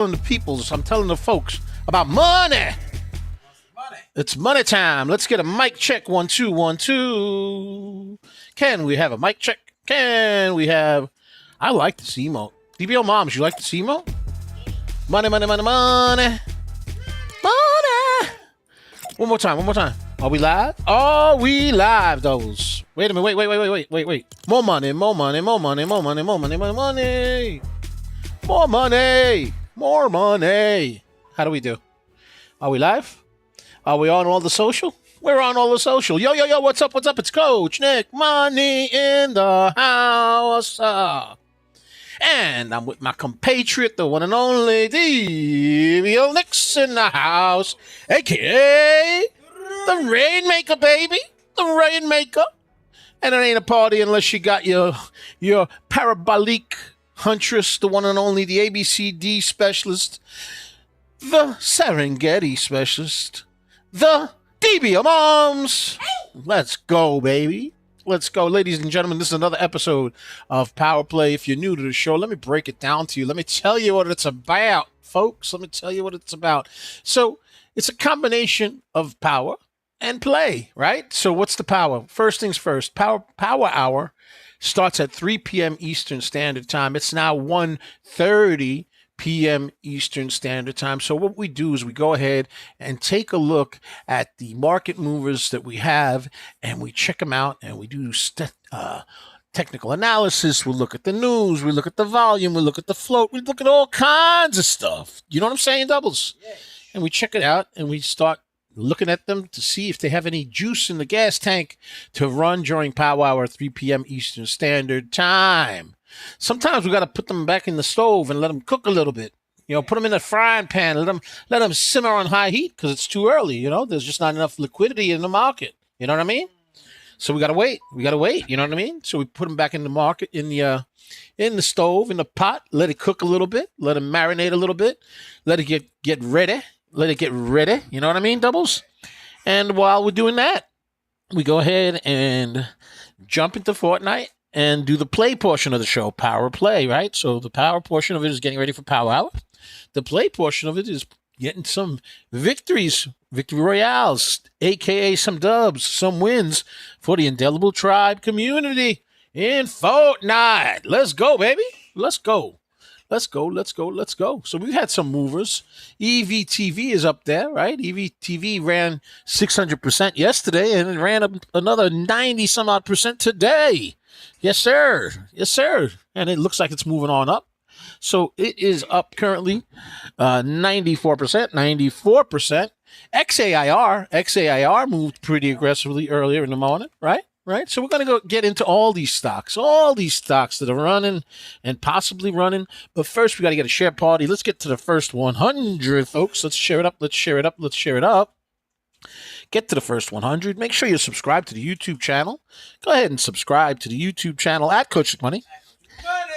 The peoples, I'm telling the folks about money. It's money time. Let's get a mic check. 1 2 1 2. Can we have a mic check? Can we have? I like the C-Mo. DBL moms, you like the C-Mo? Money, money, money, money, money. One more time. Are we live? Are we live, those? Wait a minute. Wait. More money, more money, more money, more money, more money, more money, more money. More money. How do we do? Are we live? Are we on all the social? We're on all the social. Yo, what's up? It's Coach Nick Money in the house. And I'm with my compatriot, the one and only DBL Nick's in the house, a.k.a. the Rainmaker, baby. The Rainmaker. And it ain't a party unless you got your Parabolic Huntress, the one and only, the ABCD specialist, the Serengeti specialist, the DBL moms. Let's go, baby. Let's go. Ladies and gentlemen, this is another episode of Power Play. If you're new to the show, let me break it down to you. Let me tell you what it's about, folks. Let me tell you what it's about. So it's a combination of power and play, right? So what's the power? First things first, Power Hour starts at 3 p.m. Eastern Standard Time. It's now 1:30 p.m. Eastern Standard Time. So what we do is we go ahead and take a look at the market movers that we have, and we check them out, and we do technical analysis. We look at the news. We look at the volume. We look at the float. We look at all kinds of stuff. You know what I'm saying, Doubles? Yeah. And we check it out, and we start looking at them to see if they have any juice in the gas tank to run during Power Hour, 3 p.m. Eastern Standard Time. Sometimes we got to put them back in the stove and let them cook a little bit. You know, put them in a frying pan and let them simmer on high heat because it's too early. You know, there's just not enough liquidity in the market. You know what I mean? So we got to wait. You know what I mean? So we put them back in the market, in the stove, in the pot, let it cook a little bit, let it marinate a little bit, let it get ready. Let it get ready. You know what I mean, Doubles? And while we're doing that, we go ahead and jump into Fortnite and do the play portion of the show, Power Play, right? So the power portion of it is getting ready for Power Hour. The play portion of it is getting some victories, victory royales, a.k.a. some dubs, some wins for the Indelible Tribe community in Fortnite. Let's go, baby. Let's go. So we've had some movers. EVTV is up there, right? EVTV ran 600% yesterday, and it ran up another 90-some-odd% today. Yes, sir. And it looks like it's moving on up. So it is up currently 94%. XAIR moved pretty aggressively earlier in the morning, right? So we're going to go get into all these stocks that are running and possibly running. But first, we got to get a share party. Let's get to the first 100, folks. Let's share it up. Get to the first 100. Make sure you subscribe to the YouTube channel. Go ahead and subscribe to the YouTube channel at Coach Nick Money.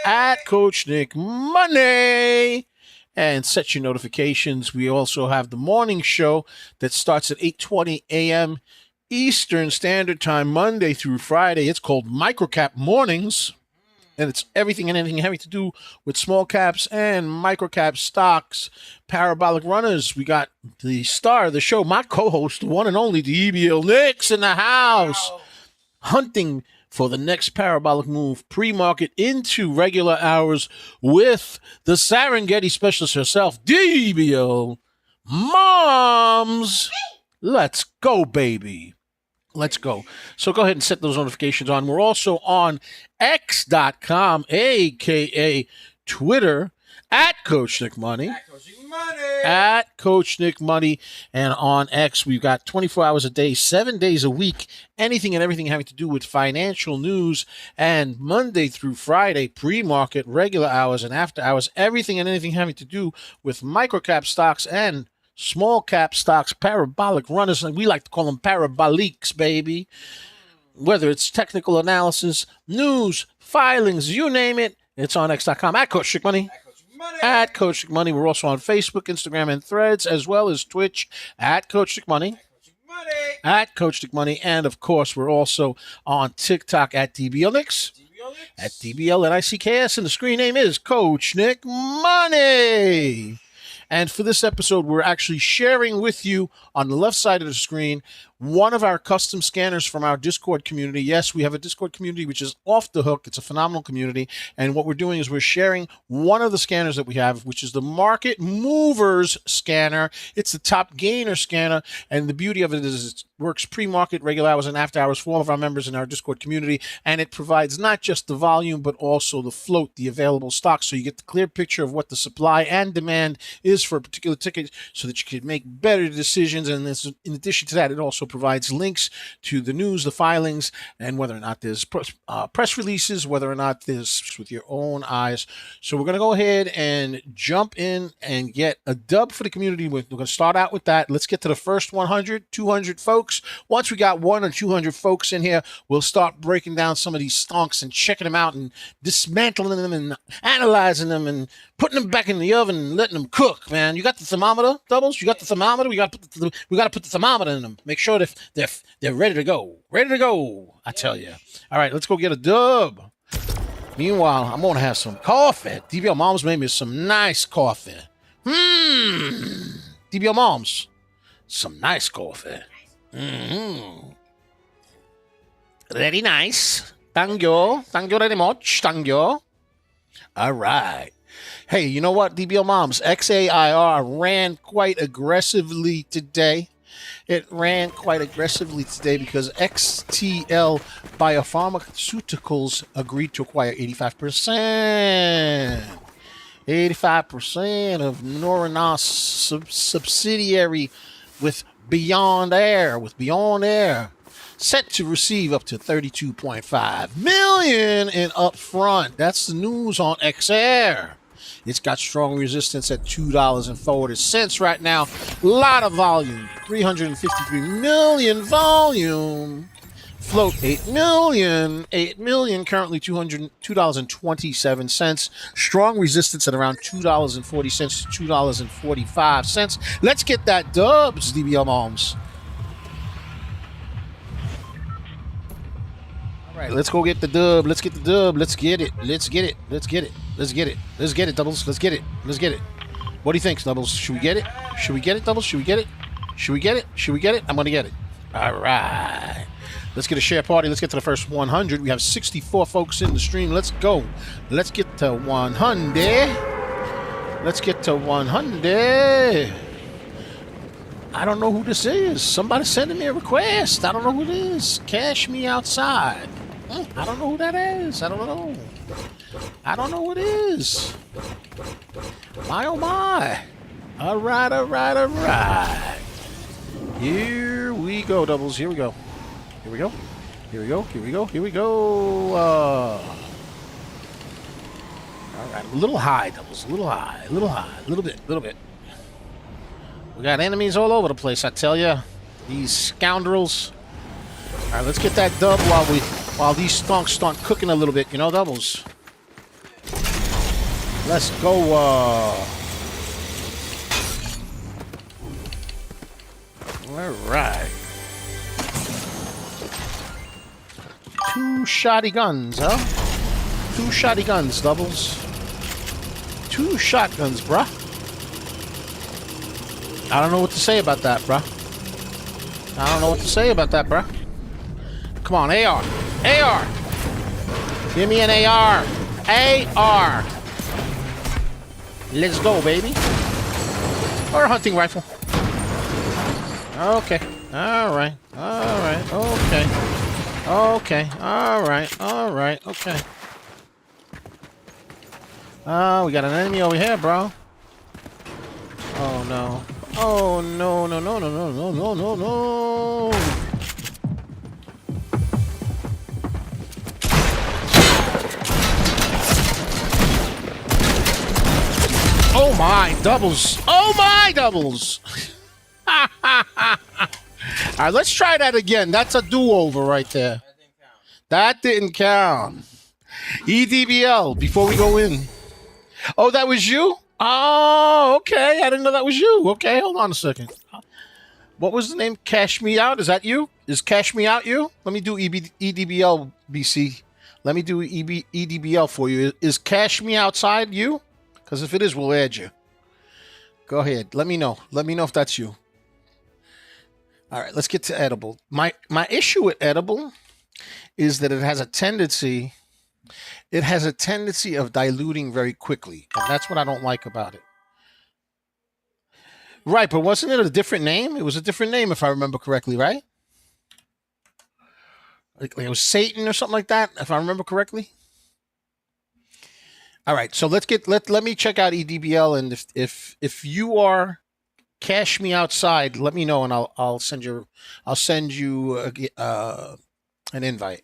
At Coach Nick Money. And set your notifications. We also have the morning show that starts at 8:20 a.m. Eastern Standard Time, Monday through Friday. It's called Microcap Mornings, and it's everything and anything having to do with small caps and microcap stocks, parabolic runners. We got the star of the show, my co-host, the one and only DBL Nick's in the house, hunting for the next parabolic move, pre-market into regular hours with the Serengeti specialist herself, DBL Moms. Let's go, baby. Let's go. So go ahead and set those notifications on. We're also on X.com, a.k.a. Twitter, at Coach Nick Money. At Coach Nick Money. And on X, we've got 24 hours a day, 7 days a week, anything and everything having to do with financial news. And Monday through Friday, pre-market, regular hours, and after hours, everything and anything having to do with microcap stocks and small cap stocks, parabolic runners, and we like to call them parabolics, baby. Whether it's technical analysis, news, filings, you name it, it's on X.com at Coach Nick Money. At Coach Nick Money. We're also on Facebook, Instagram, and Threads, as well as Twitch at Coach Nick Money. At Coach Nick Money. And of course, we're also on TikTok at DBL Nicks. At DBL NICKS, and the screen name is Coach Nick Money. And for this episode, we're actually sharing with you on the left side of the screen one of our custom scanners from our Discord community. Yes, we have a Discord community which is off the hook. It's a phenomenal community. And what we're doing is we're sharing one of the scanners that we have, which is the Market Movers scanner. It's the top gainer scanner. And the beauty of it is it works pre-market, regular hours, and after hours for all of our members in our Discord community. And it provides not just the volume, but also the float, the available stock. So you get the clear picture of what the supply and demand is for a particular ticket so that you can make better decisions. And in addition to that, it also provides links to the news, the filings, and whether or not there's press releases, whether or not there's with your own eyes. So we're going to go ahead and jump in and get a dub for the community. We're going to start out with that. Let's get to the first 100, 200 folks. Once we got 100 or 200 folks in here, we'll start breaking down some of these stonks and checking them out and dismantling them and analyzing them and putting them back in the oven and letting them cook, man. You got the thermometer, Doubles? You got the thermometer? We got to put the thermometer in them. Make sure they're ready to go. Ready to go, I tell you. All right, let's go get a dub. Meanwhile, I'm going to have some coffee. DBL Moms made me some nice coffee. DBL Moms, some nice coffee. Very nice. Thank you. Thank you very much. Thank you. All right. Hey, you know what, DBL Moms? XAIR ran quite aggressively today. It ran quite aggressively today because XTL Biopharmaceuticals agreed to acquire 85%. 85% of Norinos subsidiary with Beyond Air. Set to receive up to $32.5 million in upfront. That's the news on XAIR. It's got strong resistance at $2.40 right now. A lot of volume, 353 million volume. Float 8 million. 8 million, currently $2.27. Strong resistance at around $2.40 to $2.45. Let's get that dubs, DBL Moms. All right, let's go get the dub. Let's get the dub. Let's get it. Let's get it. Let's get it. Let's get it. Let's get it, Doubles. Let's get it. Let's get it. What do you think, Doubles? Should we get it? Should we get it, Doubles? Should we get it? Should we get it? Should we get it? I'm going to get it. All right. Let's get a share party. Let's get to the first 100. We have 64 folks in the stream. Let's go. Let's get to 100. Let's get to 100. I don't know who this is. Somebody sending me a request. I don't know who it is. Cash me outside. I don't know who that is. I don't know. I don't know who it is. My, oh, my. All right, all right, all right. Here we go, Doubles. Here we go. Here we go. Here we go. Here we go. Here we go. All right. A little high, Doubles. A little high. A little high. A little bit. A little bit. We got enemies all over the place, I tell you. These scoundrels. All right, let's get that dub while these stonks start cooking a little bit, you know, Doubles. Let's go. All right. 2 shoddy guns, huh? 2 shoddy guns, Doubles. 2 shotguns, bruh. I don't know what to say about that, bruh. I don't know what to say about that, bruh. Come on, AR. AR. Give me an AR. AR. Let's go, baby. Or a hunting rifle. Okay. All right. All right. Okay. Okay. All right. All right. Okay. We got an enemy over here, bro. Oh, no. Oh, no, no, no, no, no, no, no, no, no. Oh, my Doubles. Oh, my Doubles. All right, let's try that again. That's a do-over right there. That didn't count. EDBL, before we go in. Oh, that was you? Oh, okay. I didn't know that was you. Okay, hold on a second. What was the name? Cash Me Out? Is that you? Is Cash Me Out you? Let me do EDBL, BC. Let me do EDBL for you. Is Cash Me Outside you? Because if it is, we'll add you. Go ahead. Let me know. Let me know if that's you. All right, let's get to edible. My issue with edible is that it has a tendency of diluting very quickly, and that's what I don't like about it. Right, but wasn't it a different name? It was a different name if I remember correctly, right? Like it was Satan or something like that, if I remember correctly. All right, so let me check out EDBL, and if you are cash me outside, let me know, and I'll send you an invite.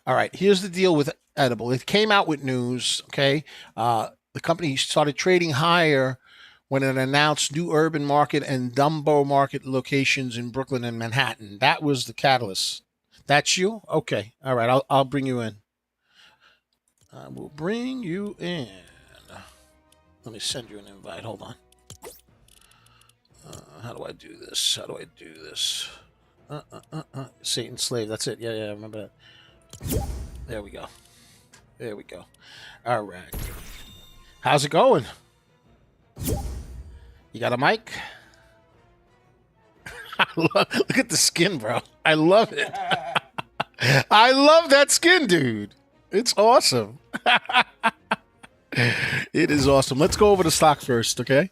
All right, here's the deal with edible. It came out with news. Okay, the company started trading higher when it announced new urban market and Dumbo market locations in Brooklyn and Manhattan. That was the catalyst. That's you? Okay. All right, I'll bring you in. I will bring you in. Let me send you an invite. Hold on. How do I do this? How do I do this? Satan slave. That's it. Yeah, I remember that. There we go. There we go. All right. How's it going? You got a mic? Look at the skin, bro. I love it. I love that skin, dude. It's awesome. It is awesome. Let's go over the stock first, okay?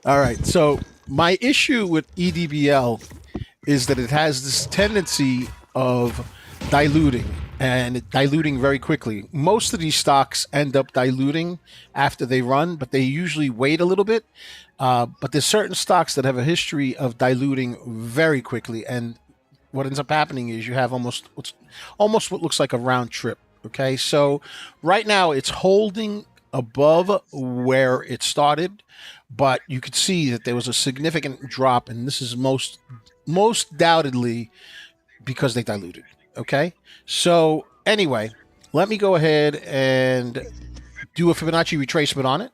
All right. So my issue with EDBL is that it has this tendency of diluting, and diluting very quickly. Most of these stocks end up diluting after they run, but they usually wait a little bit. But there's certain stocks that have a history of diluting very quickly, and what ends up happening is you have almost what looks like a round trip. Okay, so right now it's holding above where it started, but you could see that there was a significant drop, and this is most doubtedly because they diluted. Okay, so anyway, let me go ahead and do a Fibonacci retracement on it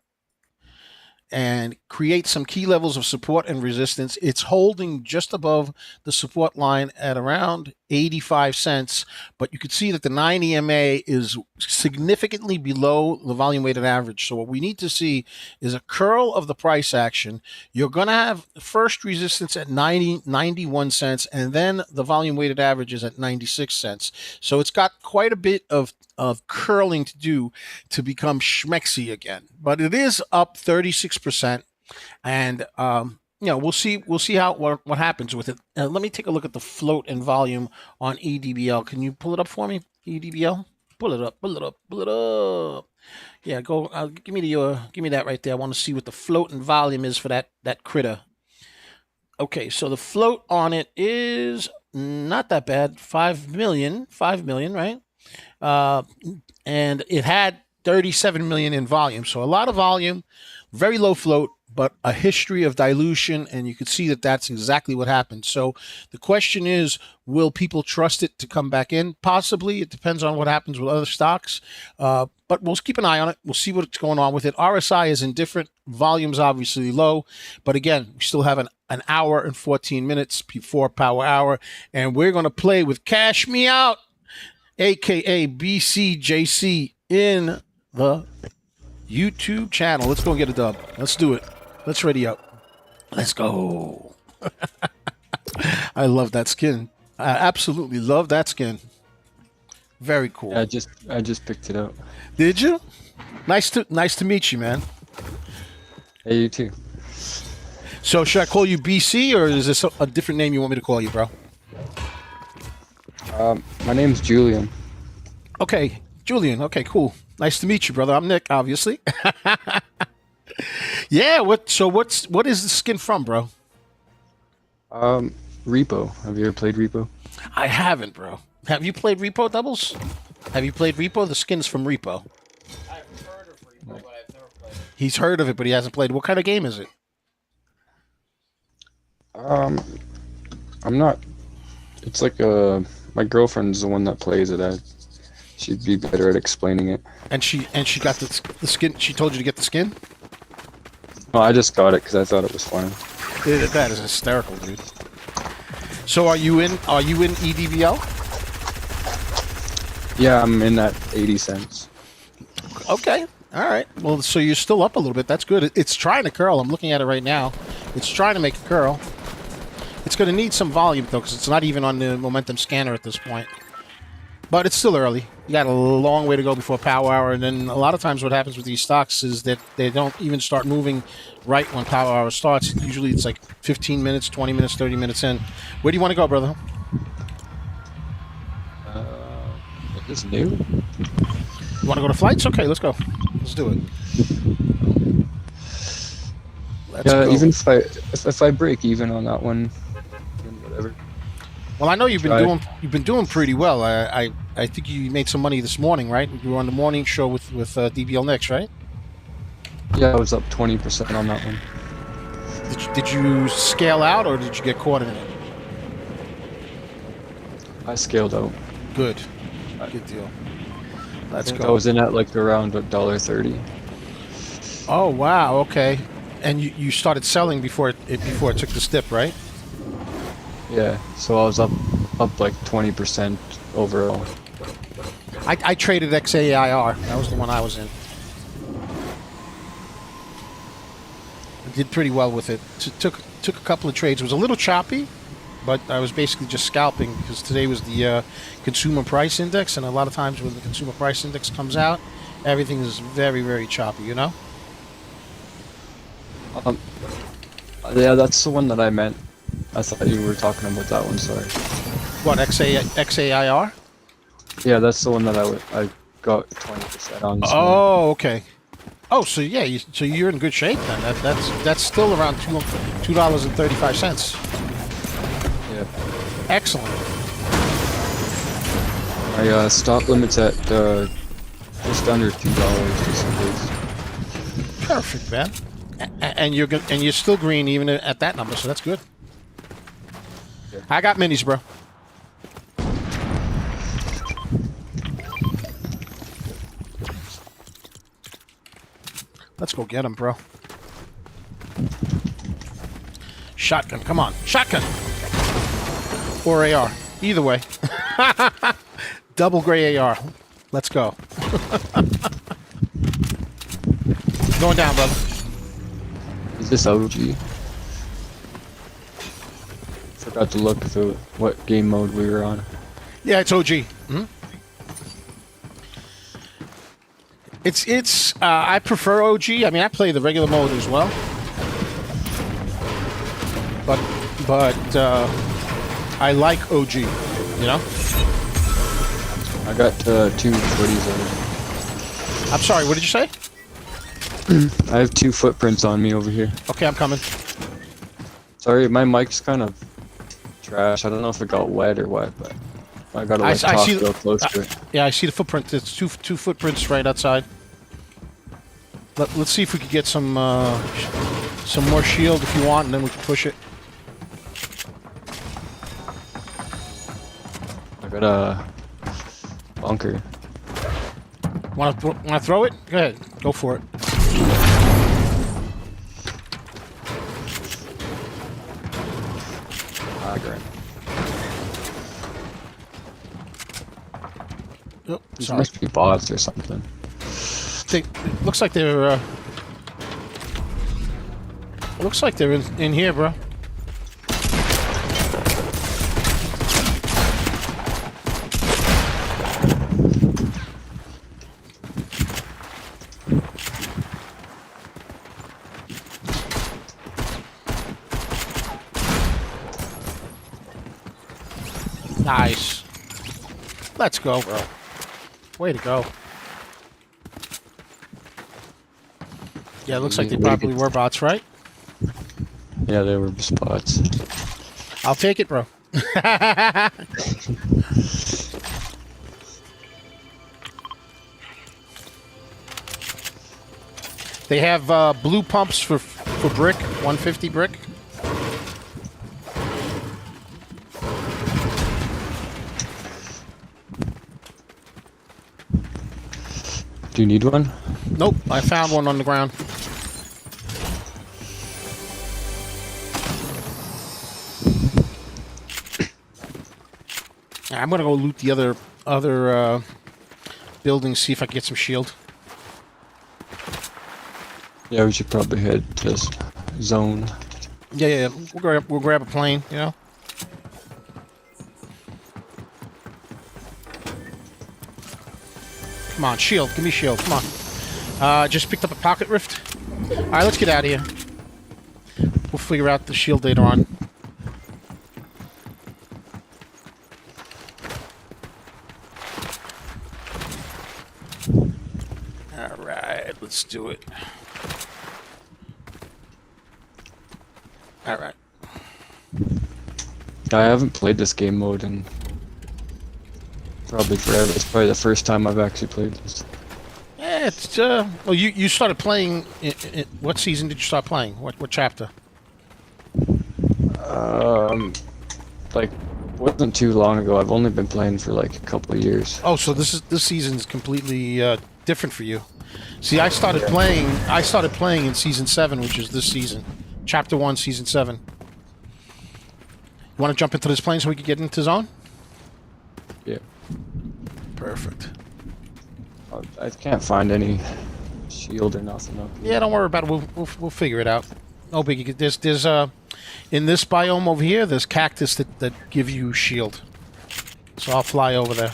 and create some key levels of support and resistance. It's holding just above the support line at around 85 cents, but you can see that the 9 EMA is significantly below the volume weighted average. So what we need to see is a curl of the price action. You're going to have first resistance at 91 cents, and then the volume weighted average is at 96 cents. So it's got quite a bit of curling to do to become schmexy again, but it is up 36%, and we'll see what happens with it. Let me take a look at the float and volume on EDBL. Can you pull it up for me, EDBL? Pull it up. Yeah, go. Give me that right there. I want to see what the float and volume is for that critter. Okay, so the float on it is not that bad. 5 million, right? And it had 37 million in volume. So a lot of volume, very low float, but a history of dilution. And you can see that that's exactly what happened. So the question is, will people trust it to come back in? Possibly. It depends on what happens with other stocks. But we'll keep an eye on it. We'll see what's going on with it. RSI is indifferent. Volume's obviously low. But again, we still have an hour and 14 minutes before power hour. And we're going to play with Cash Me Out, aka BCJC, in the YouTube channel. Let's go and get a dub. Let's do it. Let's ready up. Let's go. I love that skin. I absolutely love that skin. Very cool. I just picked it up. Did you? Nice to meet you, man. Hey, you too. So should I call you BC, or is this a different name you want me to call you, bro? My name's Julian. Okay, Julian. Okay, cool. Nice to meet you, brother. I'm Nick, obviously. Yeah. What is the skin from, bro? Repo. Have you ever played Repo? I haven't, bro. Have you played Repo doubles? Have you played Repo? The skin's from Repo. I've heard of Repo, but I've never played it. He's heard of it, but he hasn't played. What kind of game is it? I'm not. It's like my girlfriend's the one that plays it. She'd be better at explaining it. And she got the skin. She told you to get the skin? Oh, I just got it because I thought it was fun. That is hysterical, dude. So are you in EDBL? Yeah, I'm in at 80 cents. Okay. All right. Well, so you're still up a little bit. That's good. It's trying to curl. I'm looking at it right now. It's trying to make a curl. It's going to need some volume, though, because it's not even on the momentum scanner at this point. But it's still early. You got a long way to go before power hour. And then a lot of times what happens with these stocks is that they don't even start moving right when power hour starts. Usually it's like 15 minutes, 20 minutes, 30 minutes in. Where do you want to go, brother? Is this new? You want to go to flights? Okay, let's go. Let's do it. Let's go. Even if I break even on that one, then whatever. Well, I know you've been doing pretty well. I think you made some money this morning, right? You were on the morning show with DBL Next, right? Yeah, I was up 20% on that one. Did you scale out or did you get caught in it? I scaled out. Good deal. Let's go. I was in at like around $1.30. Oh wow, okay. And you started selling before it took the dip, right? Yeah, so I was up like 20% overall. I traded XAIR. That was the one I was in. I did pretty well with it. Took a couple of trades. It was a little choppy, but I was basically just scalping because today was the consumer price index, and a lot of times when the consumer price index comes out, everything is very, very choppy, you know? Yeah, that's the one that I meant. I thought you were talking about that one, sorry. What, XAIR? Yeah, that's the one that I got 20% on. Oh, okay. Oh, so yeah, so you're in good shape then. That's still around $2.35. Yeah. Excellent. My stop limit's at just under $2 just in case. Perfect, man. And you're still green even at that number, so that's good. Yeah. I got minis, bro. Let's go get him, bro. Shotgun, come on. Shotgun! Or AR. Either way. Double gray AR. Let's go. Going down, brother. Is this OG? Forgot to look through what game mode we were on. Yeah, it's OG. Mm-hmm. It's I prefer OG. I mean, I play the regular mode as well. But I like OG, you know? I got 2 footies on it. I'm sorry, what did you say? I have 2 footprints on me over here. Okay, I'm coming. Sorry, my mic's kind of trash. I don't know if it got wet or what, but I gotta like talk real close to it. Yeah, I see the footprint. It's two footprints right outside. Let's see if we could get some more shield if you want, and then we can push it. I got a bunker. Want to throw it? Go ahead. Go for it. Great. Oh, These sorry. must be bots or something. It looks like they're. Looks like they're in here, bro. Nice. Let's go, bro. Way to go. Yeah, it looks like they probably were bots, right? Yeah, they were spots. I'll take it, bro. They have blue pumps for brick, 150 brick. Do you need one? Nope, I found one on the ground. I'm gonna go loot the other buildings, see if I can get some shield. Yeah, we should probably head to zone. Yeah. We'll grab a plane, you know? Come on, shield. Give me shield. Come on. Just picked up a pocket rift. Alright, let's get out of here. We'll figure out the shield later on. Alright, let's do it. Alright. I haven't played this game mode in probably forever. It's probably the first time I've actually played this. Yeah, it's well, you started playing. What season did you start playing? What chapter? Like, wasn't too long ago. I've only been playing for like a couple of years. Oh, so this season's completely different for you. See, I started playing in season 7, which is this season, chapter 1, season 7. You want to jump into this plane so we can get into zone? Yeah. Perfect. I can't find any shield or nothing up here. Yeah, don't worry about it. We'll figure it out. No biggie. There's in this biome over here, there's cactus that give you shield. So I'll fly over there.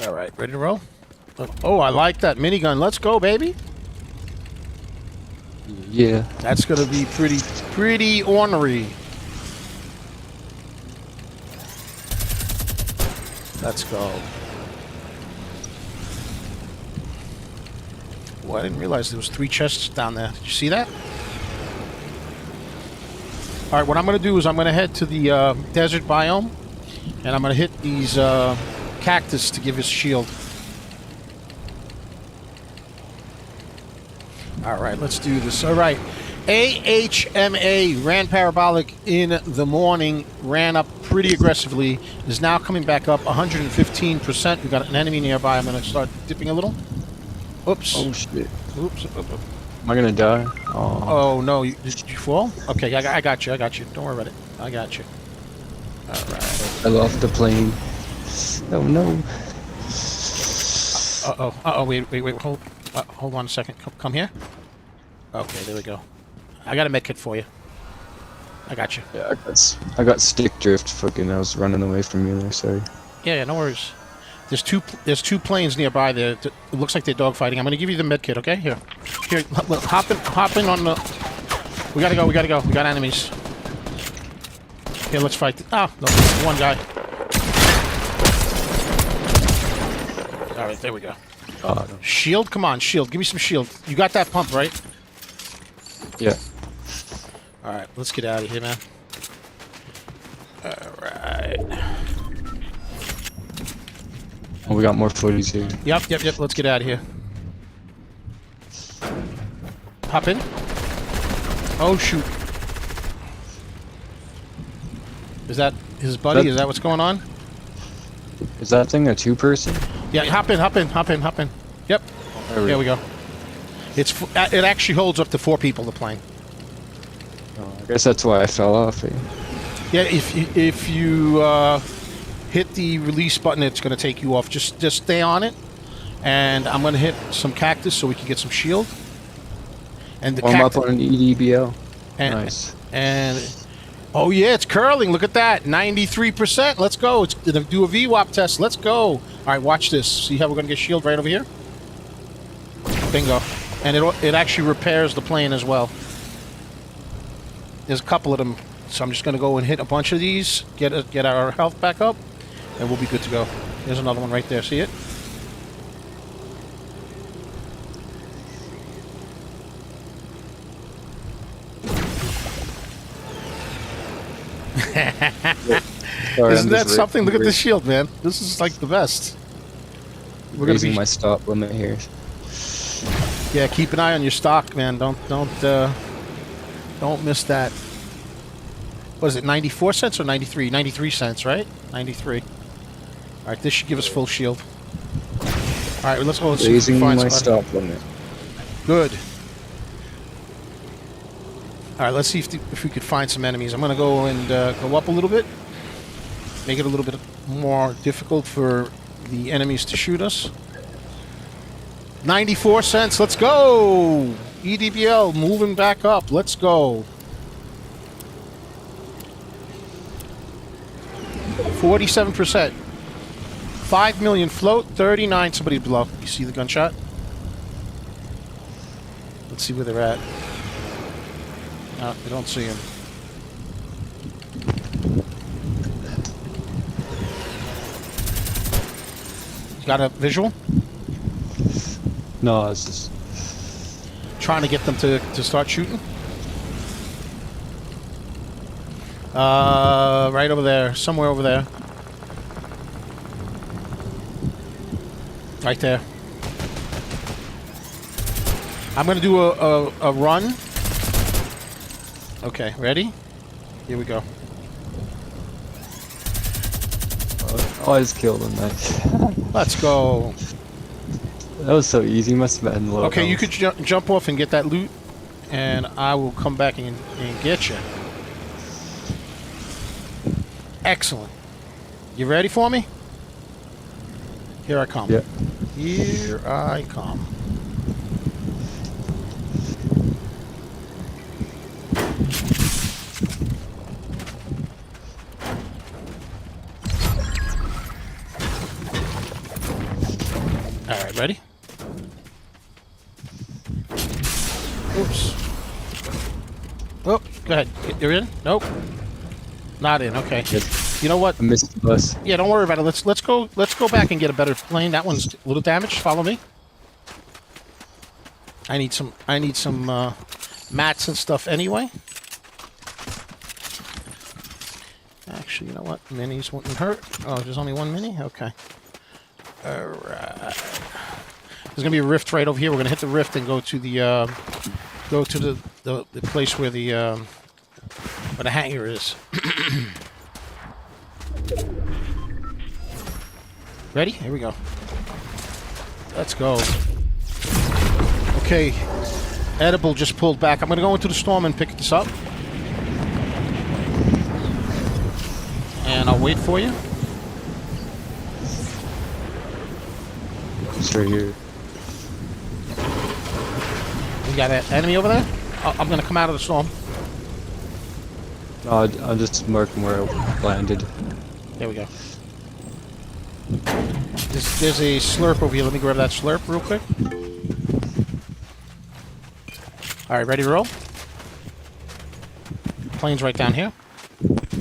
All right, ready to roll? Oh, I like that minigun. Let's go, baby. Yeah. That's gonna be pretty ornery. Let's go. Well, I didn't realize there was 3 chests down there. Did you see that? All right, what I'm gonna do is I'm gonna head to the desert biome, and I'm gonna hit these cactus to give us shield. All right, let's do this. All right, AHMA ran parabolic in the morning, ran up pretty aggressively, is now coming back up 115%. We've got an enemy nearby. I'm going to start dipping a little. Oops. Oh shit. Oops. Am I gonna die? Oh no, did you fall? Okay, I got you. Don't worry about it. I got you. All right. I lost the plane. Oh no. Uh-oh, wait, hold on a second. Come here. Okay, there we go. I got a med kit for you. I got you. Yeah, I got stick drift. Fucking, I was running away from you there. Sorry. Yeah, no worries. There's two planes nearby there. It looks like they're dogfighting. I'm gonna give you the med kit, okay? Here, hop in on the. We gotta go. We got enemies. Here, let's fight. Ah, no, one guy. All right, there we go. No. Shield, come on, shield. Give me some shield. You got that pump, right? Yeah. All right, let's get out of here, man. All right. Oh, we got more footies here. Yep. Let's get out of here. Hop in. Oh, shoot. Is that his buddy? Is that what's going on? Is that thing a 2-person? Yeah, hop in. Yep. There we go. It actually holds up to 4 people, the plane. Oh, I guess that's why I fell off. Yeah, if you hit the release button, it's going to take you off. Just stay on it, and I'm going to hit some cactus so we can get some shield. And the I'm up on an EDBL. Nice. And oh yeah, it's curling. Look at that, 93%. Let's go. It's gonna do a VWAP test. Let's go. All right, watch this. See how we're going to get shield right over here? Bingo. And it actually repairs the plane as well. There's a couple of them, so I'm just going to go and hit a bunch of these, get our health back up, and we'll be good to go. There's another one right there. See it? Sorry, Isn't that something? Look at this shield, man. This is like the best. We're gonna be my stop limit here. Yeah, keep an eye on your stock, man. Don't miss that. What is it, 94 cents or 93? 93 cents, right? 93. All right, this should give us full shield. All right, let's go. Raising my stop limit. Good. All right, let's see if we could find some enemies. I'm gonna go and go up a little bit. Make it a little bit more difficult for the enemies to shoot us. 94 cents. Let's go. EDBL moving back up. Let's go. 47%. 5 million float. 39. Somebody below. You see the gunshot? Let's see where they're at. No, I don't see him. Got a visual? No, it's just Trying to get them to start shooting. Right over there. Somewhere over there. Right there. I'm going to do a run. Okay, ready? Here we go. oh, I just killed him. Nice. Let's go. That was so easy. Must have been low. Okay, you could jump off and get that loot, and I will come back and get you. Excellent. You ready for me? Here I come. Yeah. Here I come. All right, ready? Oops. Oh, go ahead. You're in? Nope. Not in. Okay. Yes. You know what? I missed the bus. Yeah, don't worry about it. Let's go back and get a better plane. That one's a little damaged. Follow me. I need some mats and stuff anyway. Actually, you know what? Minis wouldn't hurt. Oh, there's only one mini? Okay. Alright. There's gonna be a rift right over here. We're gonna hit the rift and go to the place where the hangar is. Ready? Here we go. Let's go. Okay. Edible just pulled back. I'm gonna go into the storm and pick this up. And I'll wait for you. It's right here. You got an enemy over there? I'm gonna come out of the storm. No, I'll just mark where I landed. There we go. There's a slurp over here. Let me grab that slurp real quick. All right, ready to roll? Plane's right down here. Let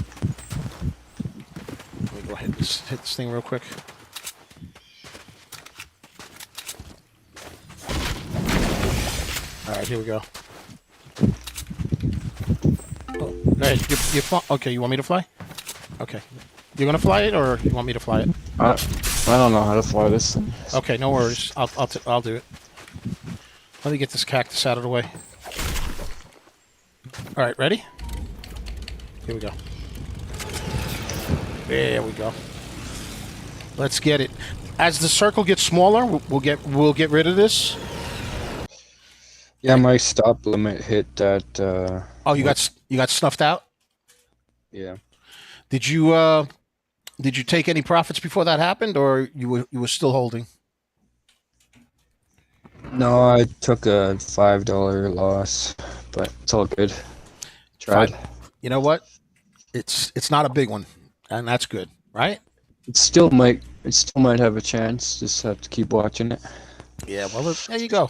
me go ahead and hit this thing real quick. All right, here we go. Oh, go ahead. Okay, you want me to fly? Okay. You're gonna fly it, or you want me to fly it? I don't know how to fly this thing. Okay, no worries. I'll do it. Let me get this cactus out of the way. All right, ready? Here we go. There we go. Let's get it. As the circle gets smaller, we'll get rid of this. Yeah, my stop limit hit that. Oh, you got snuffed out? Yeah. Did you take any profits before that happened, or you were still holding? No, I took a $5 loss, but it's all good. Tried. You know what? It's not a big one, and that's good, right? It still might have a chance. Just have to keep watching it. Yeah, well, there you go.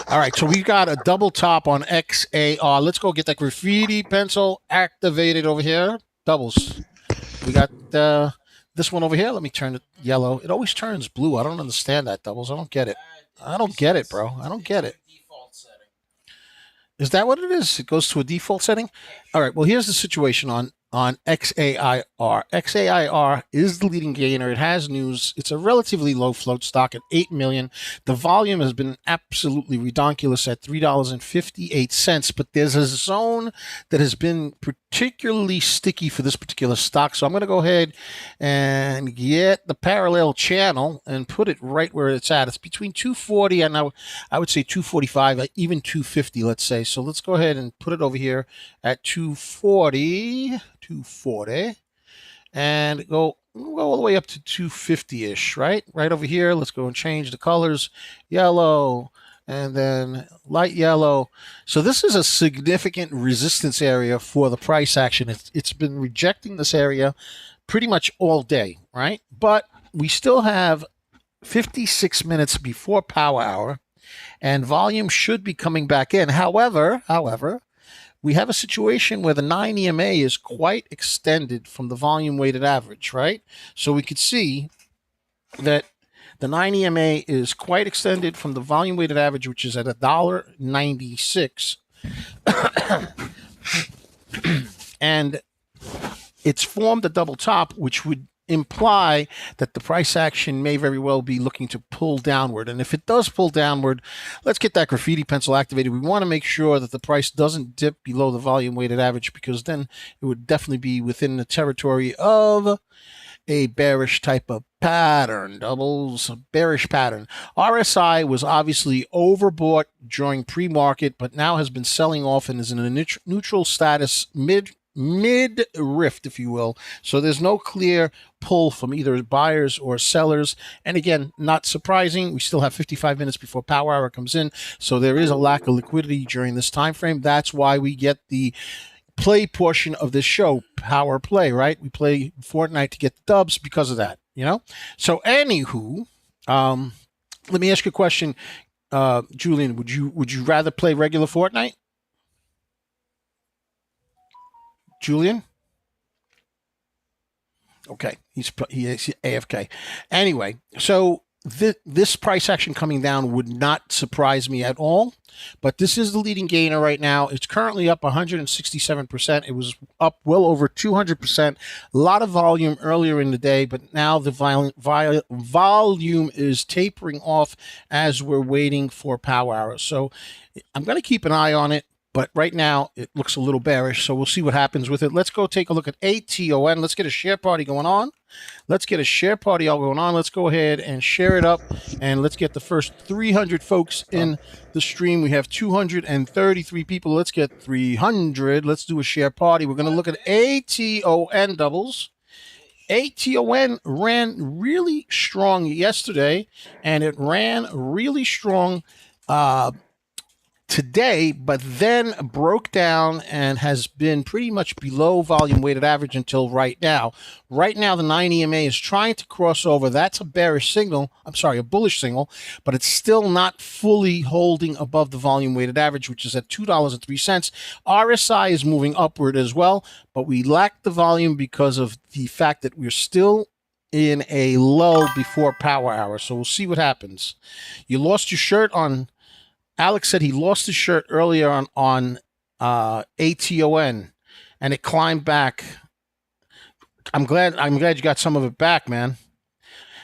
All right, so we got a double top on XAIR. Let's go get that graffiti pencil activated over here. Doubles. We got this one over here. Let me turn it yellow. It always turns blue. I don't understand that, Doubles. I don't get it. I don't get it, bro. I don't get it. Is that what it is? It goes to a default setting? All right, well, here's the situation on XAIR. XAIR is the leading gainer. It has news. It's a relatively low float stock at 8 million. The volume has been absolutely redonkulous at $3.58, but there's a zone that has been particularly sticky for this particular stock. So I'm going to go ahead and get the parallel channel and put it right where it's at. It's between 240 and I would say 245, even 250, let's say. So let's go ahead and put it over here at 240. and go all the way up to 250-ish, right? Right over here. Let's go and change the colors. Yellow, and then light yellow. So this is a significant resistance area for the price action. It's been rejecting this area pretty much all day, right? But we still have 56 minutes before power hour, and volume should be coming back in. However, we have a situation where the 9 EMA is quite extended from the volume weighted average, right? So we could see that the 9 EMA is quite extended from the volume weighted average, which is at $1.96. And it's formed a double top, which would imply that the price action may very well be looking to pull downward. And if it does pull downward, let's get that graffiti pencil activated. We want to make sure that the price doesn't dip below the volume weighted average, because then it would definitely be within the territory of a bearish type of pattern. Doubles, bearish pattern. RSI was obviously overbought during pre-market, but now has been selling off and is in a neutral status mid rift, if you will. So there's no clear pull from either buyers or sellers. And again, not surprising, we still have 55 minutes before power hour comes in, so there is a lack of liquidity during this time frame. That's why we get the play portion of this show, power play, right? We play Fortnite to get the dubs because of that, you know. So anywho, let me ask you a question, Julian. Would you rather play regular Fortnite? Julian? Okay, he's AFK. Anyway, so this price action coming down would not surprise me at all, but this is the leading gainer right now. It's currently up 167%. It was up well over 200%. A lot of volume earlier in the day, but now the volume is tapering off as we're waiting for power hour. So I'm going to keep an eye on it. But right now, it looks a little bearish, so we'll see what happens with it. Let's go take a look at ATON. Let's get a share party going on. Let's go ahead and share it up, and let's get the first 300 folks in the stream. We have 233 people. Let's get 300. Let's do a share party. We're going to look at ATON doubles. ATON ran really strong yesterday, and it ran really strong today, but then broke down and has been pretty much below volume weighted average until right now. Right now, the 9 EMA is trying to cross over. That's a bearish signal. I'm sorry, a bullish signal, but it's still not fully holding above the volume weighted average, which is at $2.03. RSI is moving upward as well, but we lack the volume because of the fact that we're still in a lull before power hour. So we'll see what happens. You lost your shirt on. Alex said he lost his shirt earlier on ATON, and it climbed back. I'm glad you got some of it back, man.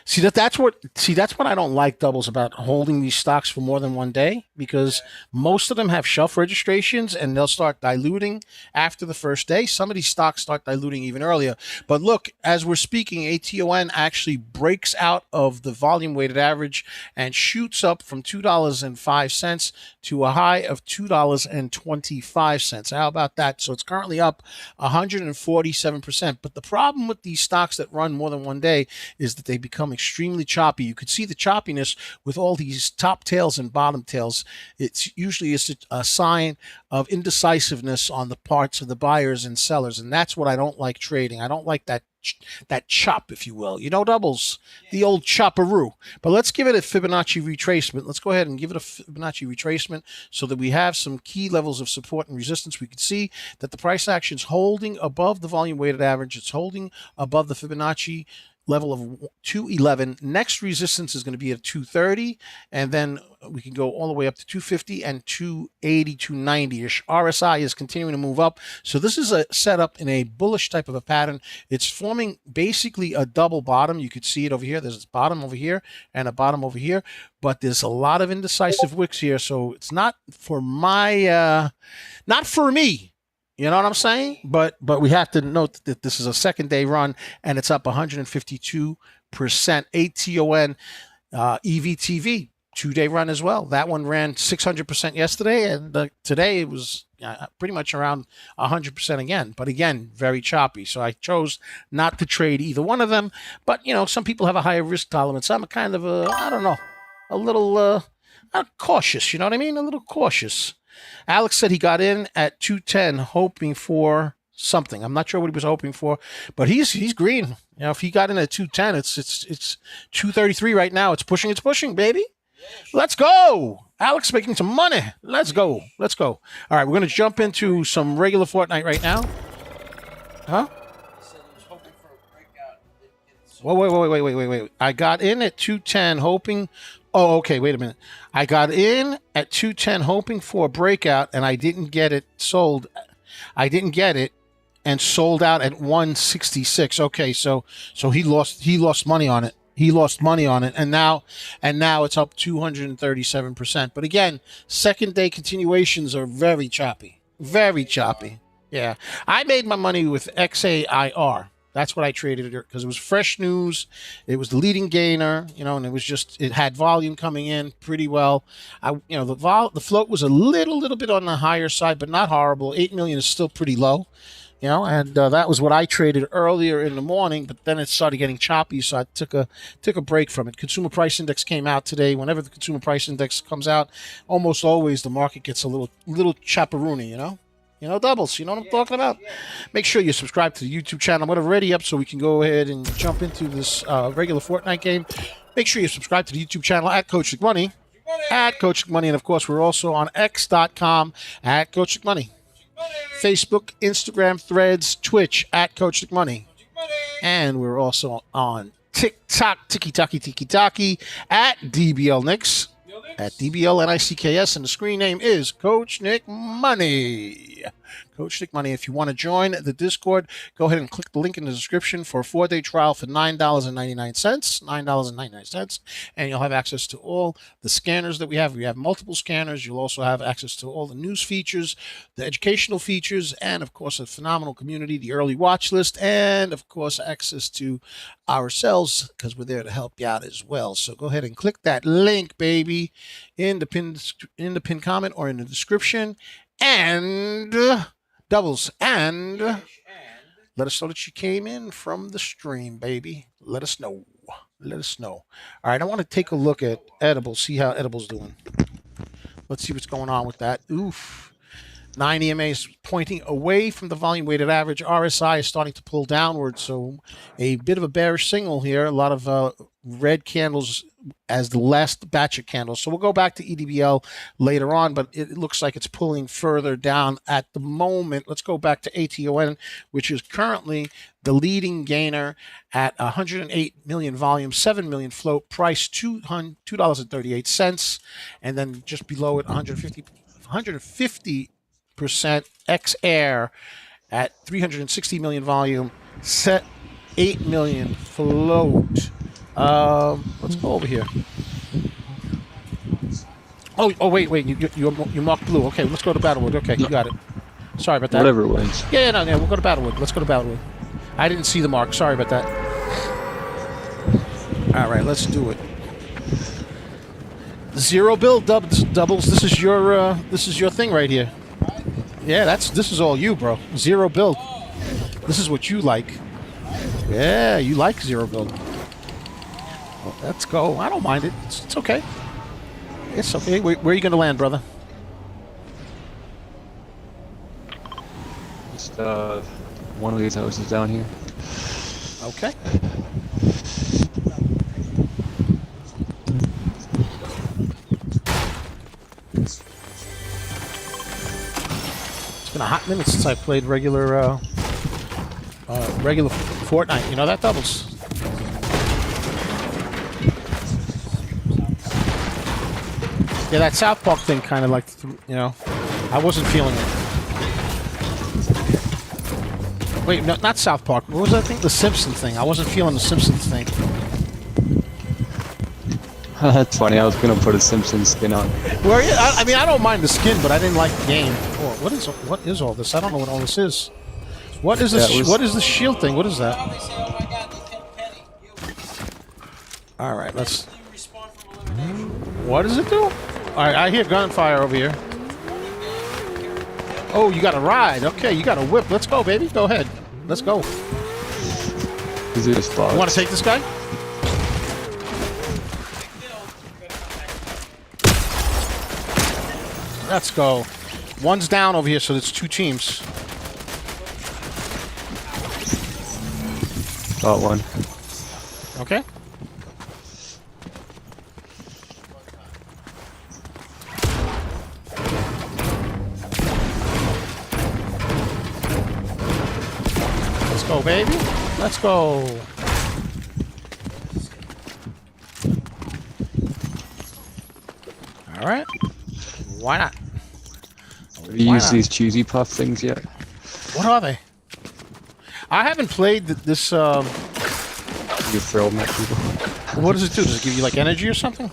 See that's what I don't like, doubles, about holding these stocks for more than one day, because most of them have shelf registrations and they'll start diluting after the first day. Some of these stocks start diluting even earlier. But look, as we're speaking, ATON actually breaks out of the volume weighted average and shoots up from $2.05 to a high of $2.25. How about that? So it's currently up 147%. But the problem with these stocks that run more than one day is that they become extremely choppy. You could see the choppiness with all these top tails and bottom tails. It's usually a sign of indecisiveness on the parts of the buyers and sellers, and that's what I don't like trading. I don't like that chop, if you will. You know, doubles, the old chopperoo. But let's give it a Fibonacci retracement. Let's go ahead and give it a Fibonacci retracement so that we have some key levels of support and resistance. We can see that the price action is holding above the volume weighted average. It's holding above the Fibonacci level of 211. Next resistance is going to be at 230, and then we can go all the way up to 250 and 280, 290-ish. RSI is continuing to move up. So this is a setup in a bullish type of a pattern. It's forming basically a double bottom. You could see it over here. There's a bottom over here and a bottom over here, but there's a lot of indecisive wicks here. So it's not for not for me. You know what I'm saying? But we have to note that this is a second day run, and it's up 152%. ATON EVTV 2-day run as well. That one ran 600% yesterday, and today it was pretty much around 100% again. But again, very choppy. So I chose not to trade either one of them. But, you know, some people have a higher risk tolerance. I'm a kind of I don't know, a little cautious. You know what I mean? A little cautious. Alex said he got in at 210, hoping for something. I'm not sure what he was hoping for, but he's green. You know, if he got in at 210, it's 233 right now. It's pushing, baby. Let's go. Alex making some money. Let's go. All right, we're going to jump into some regular Fortnite right now. Huh? Wait. I got in at 210 hoping. Oh, okay, wait a minute. I got in at 210 hoping for a breakout, and I didn't get it sold. I didn't get it and sold out at 166. Okay, so he lost money on it. He lost money on it, and now it's up 237%. But again, second day continuations are very choppy. Very choppy. Yeah. I made my money with XAIR. That's what I traded it because it was fresh news. It was the leading gainer, you know, and it had volume coming in pretty well. The float was a little bit on the higher side, but not horrible. 8 million is still pretty low. You know, and that was what I traded earlier in the morning, but then it started getting choppy, so I took a break from it. Consumer Price Index came out today. Whenever the Consumer Price Index comes out, almost always the market gets a little chaperoony, you know? You know, doubles. You know what I'm talking about? Make sure you subscribe to the YouTube channel. I'm already up so we can go ahead and jump into this regular Fortnite game. Make sure you subscribe to the YouTube channel at Coach Money, and of course we're also on X.com at Coach Money. Facebook, Instagram, Threads, Twitch at Coach Money. And we're also on TikTok, Tiki at DBL Nicks, at DBL NICKS, and the screen name is Coach Nick Money. Coach Nick Money. If you want to join the Discord, go ahead and click the link in the description for a 4-day trial for $9.99, and you'll have access to all the scanners that we have. We have multiple scanners. You'll also have access to all the news features, the educational features, and of course a phenomenal community, the early watch list, and of course access to ourselves because we're there to help you out as well. So go ahead and click that link, baby, in the pin comment or in the description. And doubles, and let us know that you came in from the stream, baby. Let us know. All right, I want to take a look at edibles, see how edibles doing. Let's see what's going on with that. Oof. 9 EMA is pointing away from the volume weighted average. RSI is starting to pull downward, so a bit of a bearish signal here. A lot of red candles as the last batch of candles. So we'll go back to EDBL later on, but it looks like it's pulling further down at the moment. Let's go back to ATON, which is currently the leading gainer at 108 million volume, 7 million float, price $2.38, and then just below it 150% XAIR at 360 million volume, set 8 million float. Let's go over here. Oh, wait. You marked blue. Okay, let's go to Battlewood. Okay, you got it. Sorry about that. Whatever it was. Yeah, no, we'll go to Battlewood. Let's go to Battlewood. I didn't see the mark. Sorry about that. All right, let's do it. Zero bill doubles. This is your thing right here. Yeah, this is all you, bro. Zero build. This is what you like. Yeah, you like zero build. Well, let's go. I don't mind it. It's okay. It's okay. Where are you going to land, brother? Just one of these houses down here. Okay. It's been a hot minute since I played regular Fortnite. You know that, doubles? Yeah, that South Park thing kind of like, you know, I wasn't feeling it. Wait, no, not South Park. What was that thing? The Simpsons thing. I wasn't feeling the Simpsons thing. That's funny. I was going to put a Simpsons skin on. Well, yeah, I mean, I don't mind the skin, but I didn't like the game. Oh, what is all this? I don't know what all this is. What is this? What is the shield thing? What is that? All right, let's... What does it do? Alright, I hear gunfire over here. Oh, you got a ride. Okay, you got a whip. Let's go, baby. Go ahead. Let's go. These are just bots. You want to take this guy? Let's go. One's down over here, so there's 2 teams. Got one. Okay. Let's go, baby. Let's go. All right. Why not? Have you used these cheesy puff things yet? What are they? I haven't played this. You throw them at people. What does it do? Does it give you like energy or something?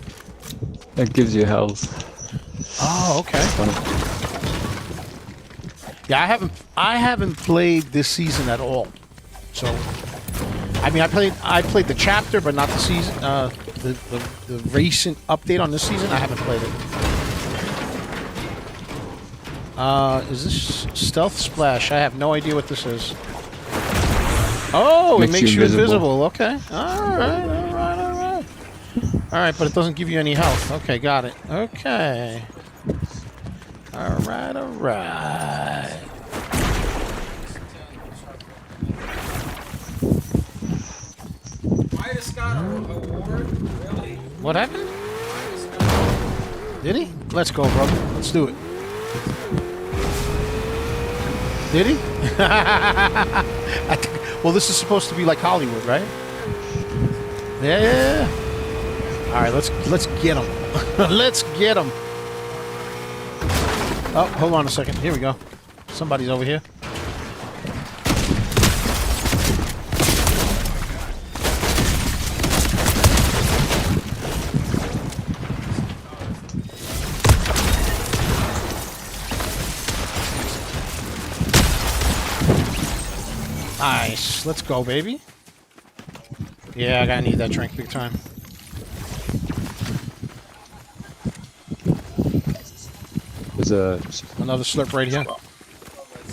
It gives you health. Oh, okay. Yeah, I haven't played this season at all. So, I mean, I played the chapter, but not the season. The recent update on this season, I haven't played it. Is this stealth splash? I have no idea what this is. Oh, it makes you invisible. Okay. All right. All right, but it doesn't give you any health. Okay, got it. Okay. All right. I just got an award. Really? What happened? Did he? Let's go, brother. Let's do it. Did he? Well, this is supposed to be like Hollywood, right? Yeah. All right, let's get him. Let's get him. Oh, hold on a second. Here we go. Somebody's over here. Nice. Let's go, baby. Yeah, I gotta need that drink big time. There's Another slurp right here.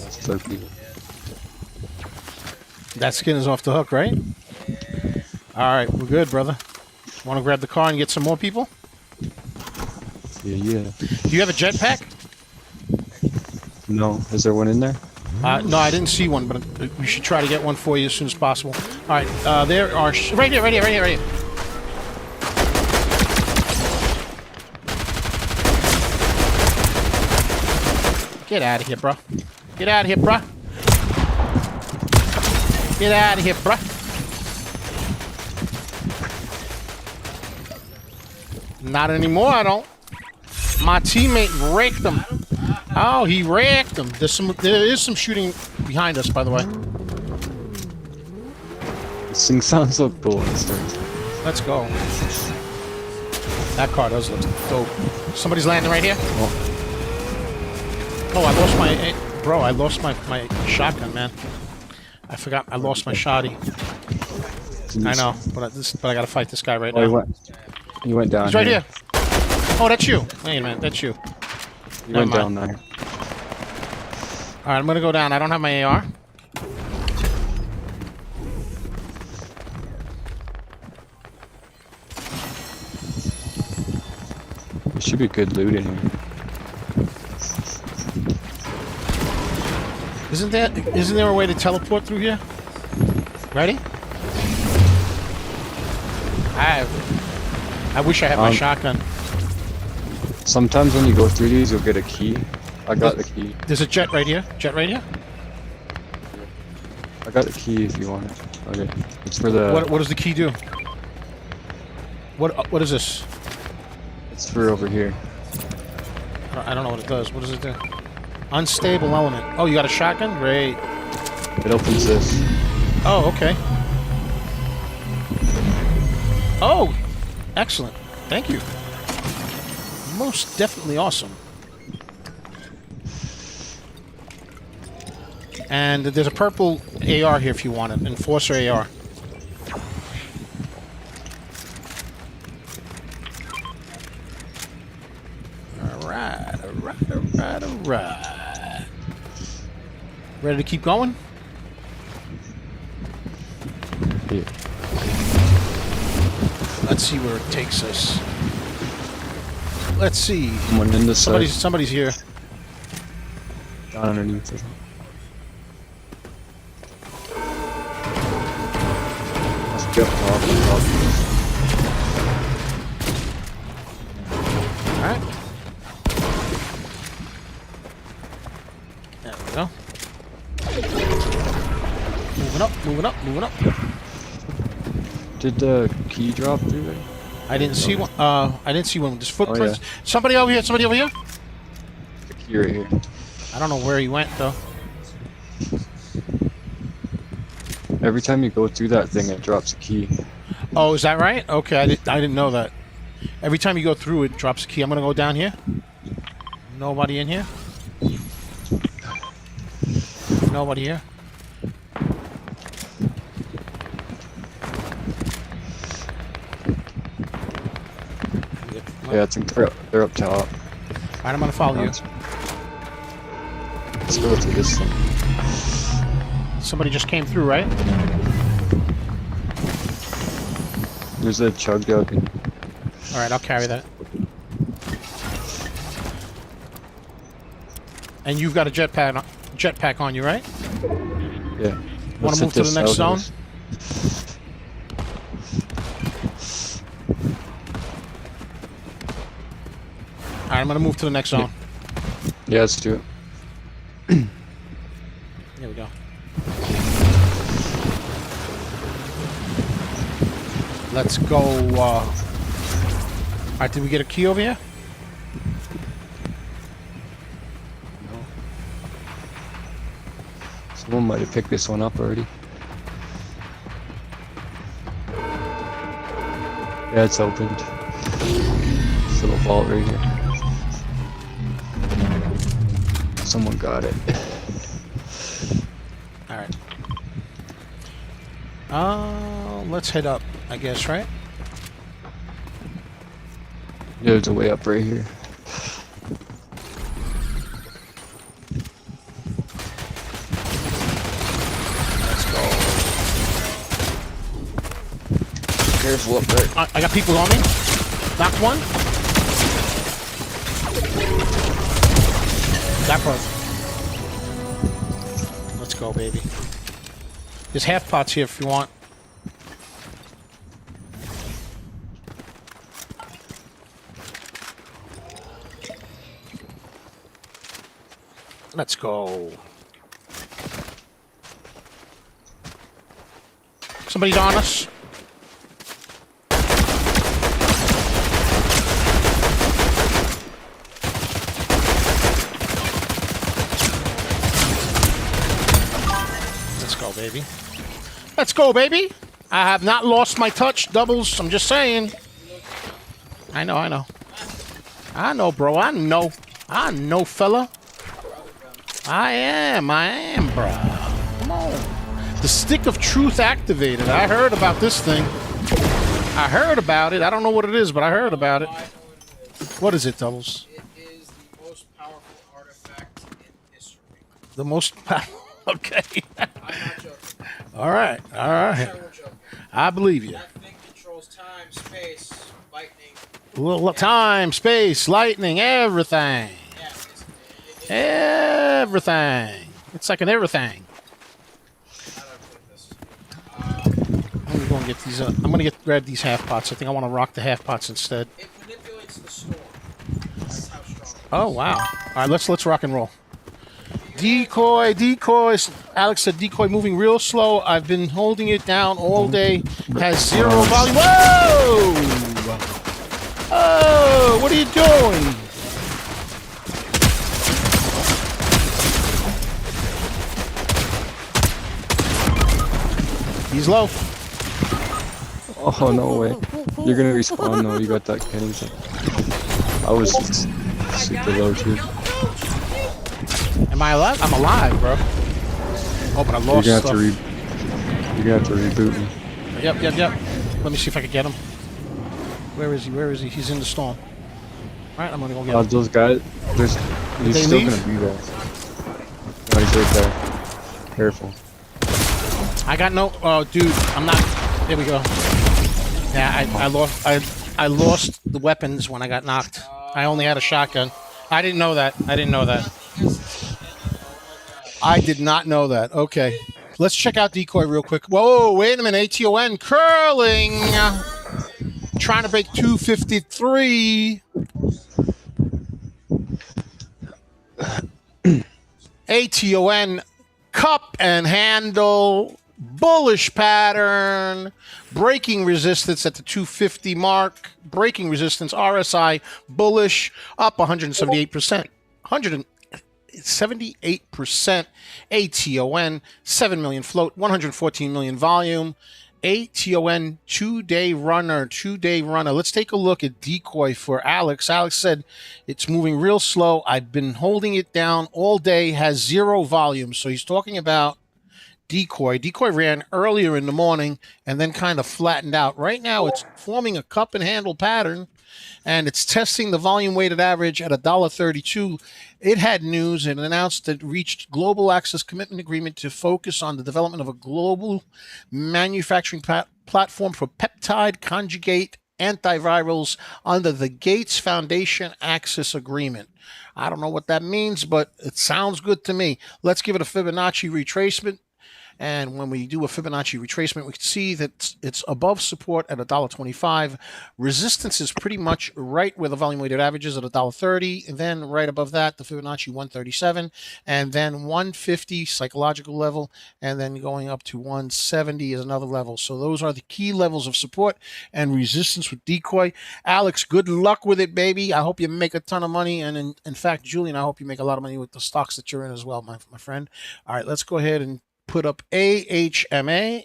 Slurpee. That skin is off the hook, right? Alright, we're good, brother. Want to grab the car and get some more people? Yeah. Do you have a jetpack? No. Is there one in there? No, I didn't see one, but we should try to get one for you as soon as possible. Alright, there are... right here. Get out of here, bro. Get out of here, bro. Get out of here, bro. Not anymore, I don't. My teammate raked him. Oh, he raked him. There is some shooting behind us, by the way. This thing sounds so cool. Let's go. That car does look dope. Somebody's landing right here. Oh, I lost my... Bro, I lost my shotgun, man. I forgot I lost my shotty. I know, but I gotta fight this guy right now. He went down. He's right here. Oh, that's you. Wait a minute, that's you. He went down there. Alright, I'm gonna go down. I don't have my AR. There should be good loot in here. Isn't there a way to teleport through here? Ready? I wish I had my shotgun. Sometimes when you go through these, you'll get a key. I got the key. There's a jet right here. Jet right here. I got the key if you want it. Okay. It's for the... What does the key do? What is this? It's for over here. I don't know what it does. What does it do? Unstable element. Oh, you got a shotgun? Great. It opens this. Oh, okay. Oh, excellent. Thank you. Most definitely awesome. And there's a purple AR here if you want it. Enforcer AR. right, all right, all right, all right. Ready to keep going? Yeah. Let's see where it takes us. Let's see. Someone in this side. Somebody's here. Down underneath it. Let's get off. Alright. There we go. Moving up, moving up, moving up. Did the key drop through there? I didn't see one. I didn't see one with his footprints. Oh, yeah. Somebody over here, somebody over here. The key right here. I don't know where he went though. Every time you go through that thing, it drops a key. Oh, is that right? Okay, I didn't know that. Every time you go through, it drops a key. I'm gonna go down here. Nobody in here. Nobody here. Yeah, I think they're up top. Alright, I'm gonna follow you. Let's go to this thing. Somebody just came through, right? There's a chug jug. Alright, I'll carry that. And you've got a jetpack on you, right? Yeah. Want to move to the next zone? Alright, I'm gonna move to the next zone. Yeah, let's do it. Here we go. Let's go. Alright, did we get a key over here? No. Someone might have picked this one up already. Yeah, it's opened. This little vault right here. Someone got it. Alright. Let's head up, I guess, right? Yeah, there's a way up right here. Let's go. Careful up there. I got people on me. Knocked one. That person. Let's go, baby. There's half pots here if you want. Let's go. Somebody's on us. Let's go, baby. Let's go, baby. I have not lost my touch, doubles. I'm just saying. I know, I know. I know, bro. I know. I know, fella. I am, bro. Come on. The stick of truth activated. I heard about this thing. I heard about it. I don't know what it is, but I heard about it. What is it, Doubles? It is the most powerful artifact in history. The most powerful. Okay. I'm not joking. All right. All right. We're joking. I believe you. That thing controls time, space, lightning. Well, time, space, lightning, everything. Yeah, Everything. It's like an everything. how do I put this? I'm gonna go and get these. I'm gonna grab these half pots. I think I want to rock the half pots instead. It manipulates the storm. That's how strong it is. Oh wow! All right, let's rock and roll. Decoy, decoys. Alex said decoy moving real slow. I've been holding it down all day. Has zero volume. Whoa! Oh, what are you doing? He's low. Oh, no way. You're gonna respawn though, you got that cannon thing. I was super low too. Am I alive? I'm alive, bro. Oh, but I lost You're stuff. gonna have to reboot me. Yep. Let me see if I can get him. Where is he? Where is he? He's in the storm. right, I'm gonna go get him. Those guys, he's they still leave? gonna be there. No, he's right there. Careful. I got no. Oh, dude, I'm not. There we go. Yeah, I lost. I lost the weapons when I got knocked. I only had a shotgun. I didn't know that. I didn't know that. I did not know that. Okay. Let's check out Decoy real quick. Whoa, wait a minute. ATON curling. Trying to break 253. ATON cup and handle. Bullish pattern. Breaking resistance at the 250 mark. Breaking resistance. RSI bullish. Up 178%. 178%. ATON 7 million float. 114 million volume. ATON two-day runner. Let's take a look at Decoy for Alex. Alex said it's moving real slow. I've been holding it down all day. Has zero volume. So he's talking about Decoy. Decoy ran earlier in the morning and then kind of flattened out. Right now, it's forming a cup and handle pattern, and it's testing the volume weighted average at $1.32. It had news and announced that it reached global access commitment agreement to focus on the development of a global manufacturing platform for peptide conjugate antivirals under the Gates Foundation Access Agreement. I don't know what that means, but it sounds good to me. Let's give it a Fibonacci retracement. And when we do a Fibonacci retracement, we can see that it's above support at $1.25. Resistance is pretty much right where the volume weighted average is at $1.30. And then right above that, the Fibonacci 137. And then 150 psychological level. And then going up to 170 is another level. So those are the key levels of support and resistance with Decoy. Alex, good luck with it, baby. I hope you make a ton of money. And in fact, Julian, I hope you make a lot of money with the stocks that you're in as well, my friend. All right, let's go ahead and put up AHMA.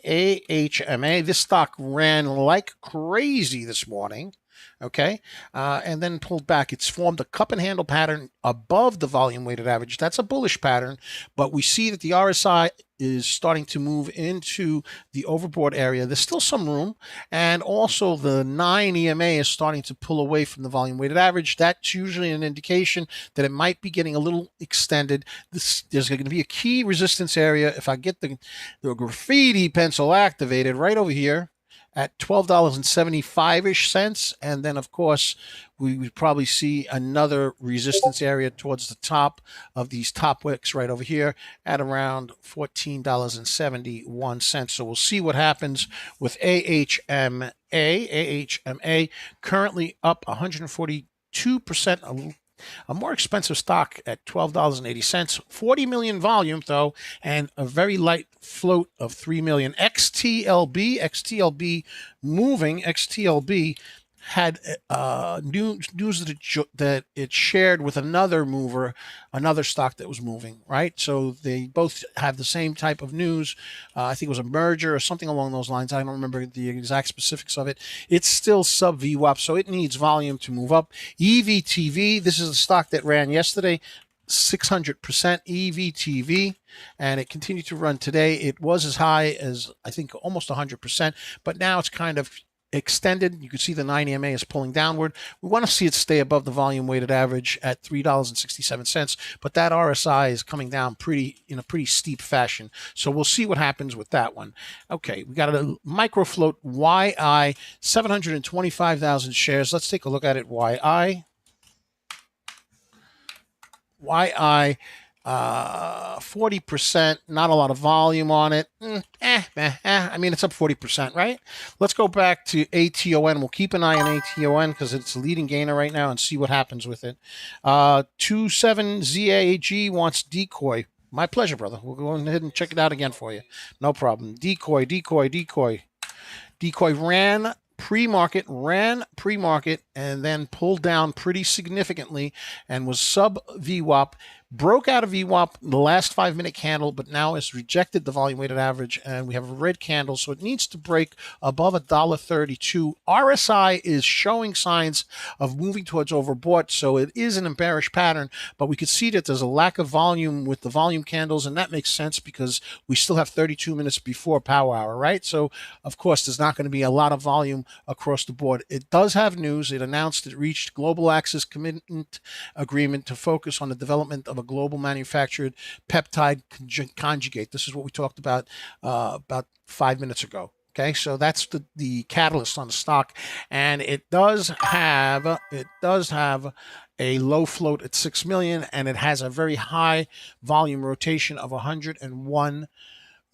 This stock ran like crazy this morning, okay, and then pulled back. It's formed a cup and handle pattern above the volume weighted average. That's a bullish pattern, but we see that the RSI is starting to move into the overbought area. There's still some room, and also the 9 EMA is starting to pull away from the volume weighted average. That's usually an indication that it might be getting a little extended. There's going to be a key resistance area. If I get the graffiti pencil activated right over here at $12.75-ish, and then of course we would probably see another resistance area towards the top of these top wicks right over here at around $14.71. So we'll see what happens with AHMA. AHMA currently up 142%. A more expensive stock at $12.80. 40 million volume, though, and a very light float of 3 million. XTLB moving. XTLB had news that it shared with another mover, another stock that was moving, right? So they both have the same type of news. I think it was a merger or something along those lines. I don't remember the exact specifics of it. It's still sub VWAP, so it needs volume to move up. EVTV, this is a stock that ran yesterday, 600% EVTV, and it continued to run today. It was as high as, I think, almost 100%, but now it's kind of extended. You can see the 9 EMA is pulling downward. We want to see it stay above the volume weighted average at $3.67, but that RSI is coming down in a pretty steep fashion. So we'll see what happens with that one. Okay, we got a micro float YI, 725,000 shares. Let's take a look at it. YI 40%, not a lot of volume on it. I mean, it's up 40%, right? Let's go back to ATON. We'll keep an eye on ATON because it's a leading gainer right now and see what happens with it. 27ZAG wants Decoy. My pleasure, brother. We'll go ahead and check it out again for you. No problem. Decoy. Decoy ran pre-market, and then pulled down pretty significantly and was sub VWAP broke out of VWAP the last 5-minute candle, but now has rejected the volume weighted average, and we have a red candle, so it needs to break above $1.32. RSI is showing signs of moving towards overbought, so it is an bearish pattern, but we could see that there's a lack of volume with the volume candles, and that makes sense because we still have 32 minutes before power hour, right? So, of course, there's not going to be a lot of volume across the board. It does have news. It announced it reached global access commitment agreement to focus on the development of a global manufactured peptide conjugate. This is what we talked about 5 minutes ago. Okay, so that's the catalyst on the stock, and it does have a low float at 6 million, and it has a very high volume rotation of 101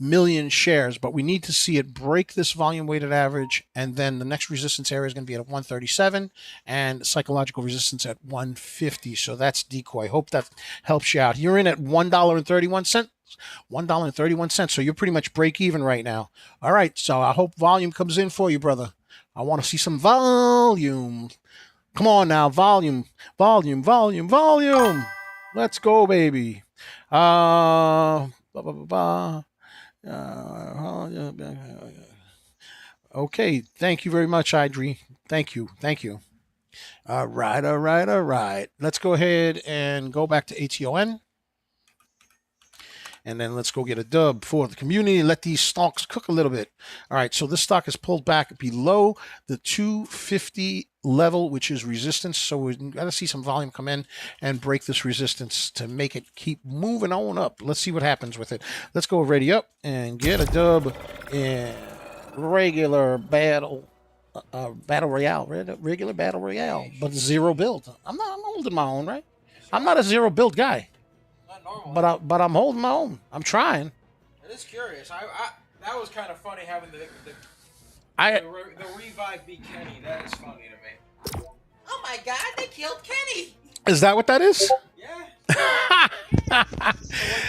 million shares, but we need to see it break this volume weighted average, and then the next resistance area is going to be at 137 and psychological resistance at 150. So that's decoy. Hope that helps you out. You're in at $1.31. $1.31. So you're pretty much break even right now. All right, so I hope volume comes in for you, brother. I want to see some volume. Come on now, volume. Let's go, baby. Okay, thank you very much, Idri. Thank you. All right. Let's go ahead and go back to ATON. And then let's go get a dub for the community. Let these stocks cook a little bit. All right, so this stock is pulled back below the 250 level, which is resistance. So we've got to see some volume come in and break this resistance to make it keep moving on up. Let's see what happens with it. Let's go ready up and get a dub in regular battle. Battle Royale, regular Battle Royale, but zero build. I'm holding my own, right? I'm not a zero build guy. But I'm holding my own. I'm trying. It is curious. That was kind of funny having the revive be Kenny. That is funny to me. Oh my God! They killed Kenny. Is that what that is? Yeah. So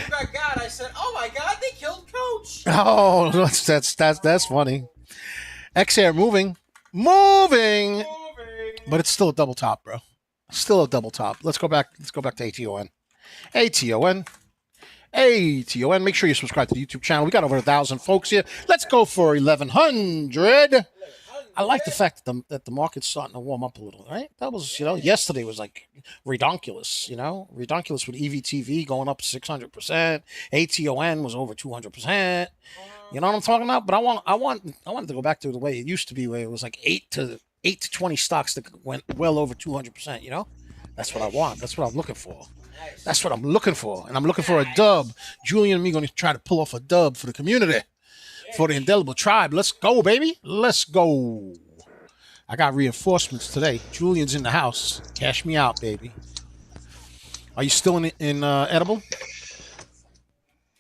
when you got I said, "Oh my God! They killed Coach." Oh, that's funny. XAIR moving, but it's still a double top, bro. Still a double top. Let's go back to ATON. ATON. Make sure you subscribe to the YouTube channel. We got over 1,000 folks here. Let's go for 1,100. I like the fact that the market's starting to warm up a little, right? That was, yesterday was like redonkulous, redonkulous with EVTV going up 600%. ATON was over 200%. You know what I'm talking about? But I wanted to go back to the way it used to be, where it was like 8 to 20 stocks that went well over 200%. That's what I want. That's what I'm looking for. That's what I'm looking for. And I'm looking for a dub. Julian and me going to try to pull off a dub for the community, for the indelible tribe. Let's go, baby. Let's go. I got reinforcements today. Julian's in the house. Cash me out, baby. Are you still in edible?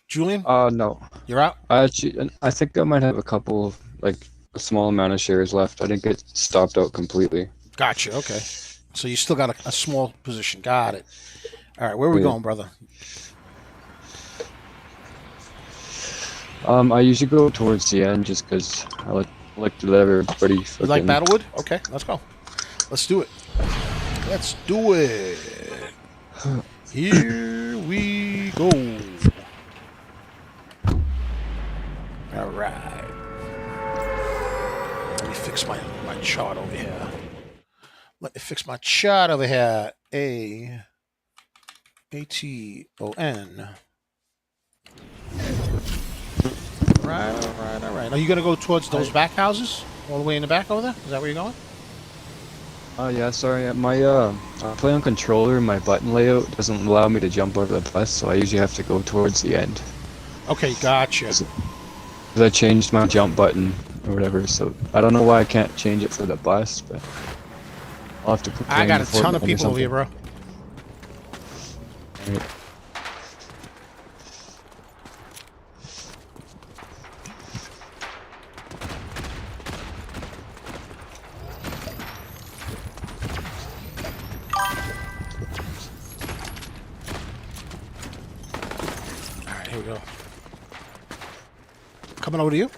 Julian? No. You're out? I think I might have a couple, like a small amount of shares left. I didn't get stopped out completely. Gotcha. Okay. So you still got a small position. Got it. All right, where are we going, brother? I usually go towards the end just because I like to let everybody. You like Battlewood? Okay, let's go. Let's do it. Let's do it. Here we go. All right. Let me fix my chart over here. ATON. All right. Are you gonna go towards those back houses, all the way in the back over there? Is that where you're going? Yeah, sorry. I play on controller, and my button layout doesn't allow me to jump over the bus, so I usually have to go towards the end. Okay, gotcha. Because I changed my jump button or whatever, so I don't know why I can't change it for the bus, but I'll have to put. I got a ton of people over here, bro. Right. Alright, here we go. Coming over to you.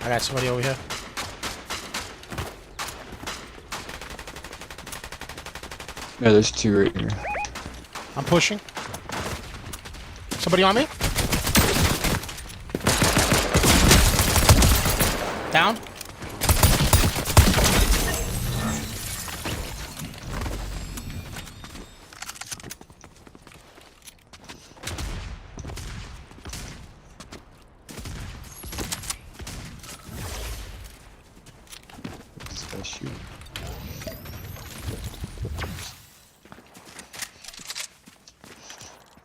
I got somebody over here. Yeah, there's two right here. I'm pushing. Somebody on me? Down. Shoot.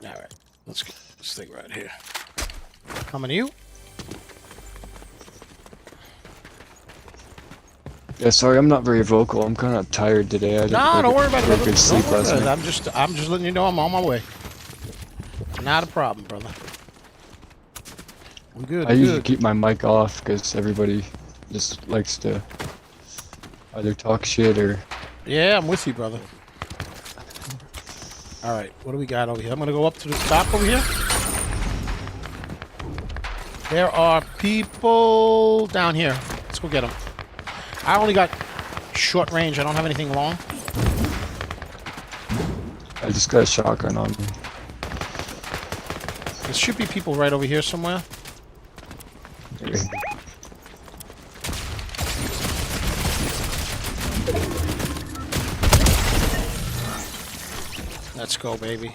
All right, let's get this thing right here. Coming to you. Yeah, sorry, I'm not very vocal. I'm kind of tired today. I didn't No, don't worry about it, get brother. good sleep Don't worry last about it. night. I'm just letting you know I'm on my way. Not a problem, brother. I'm good. I usually keep my mic off because everybody just likes to either talk shit or... Yeah, I'm with you, brother. All right, what do we got over here? I'm gonna go up to the top over here. There are people down here. Let's go get them. I only got short range. I don't have anything long. I just got a shotgun on me. There should be people right over here somewhere. Okay. Let's go, baby.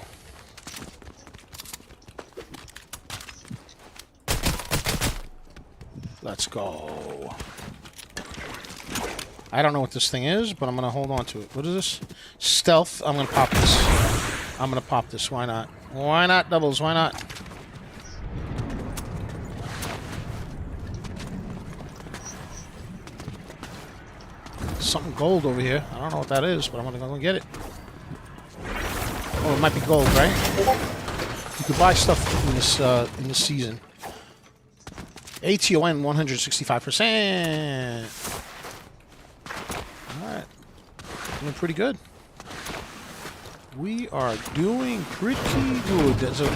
Let's go. I don't know what this thing is, but I'm gonna hold on to it. What is this? Stealth. I'm gonna pop this. I'm gonna pop this. Why not? Why not, doubles? Why not? Something gold over here. I don't know what that is, but I'm gonna go get it. Oh, it might be gold, right? You could buy stuff in this season. ATON 165%. All right, doing pretty good. We are doing pretty good. That's a...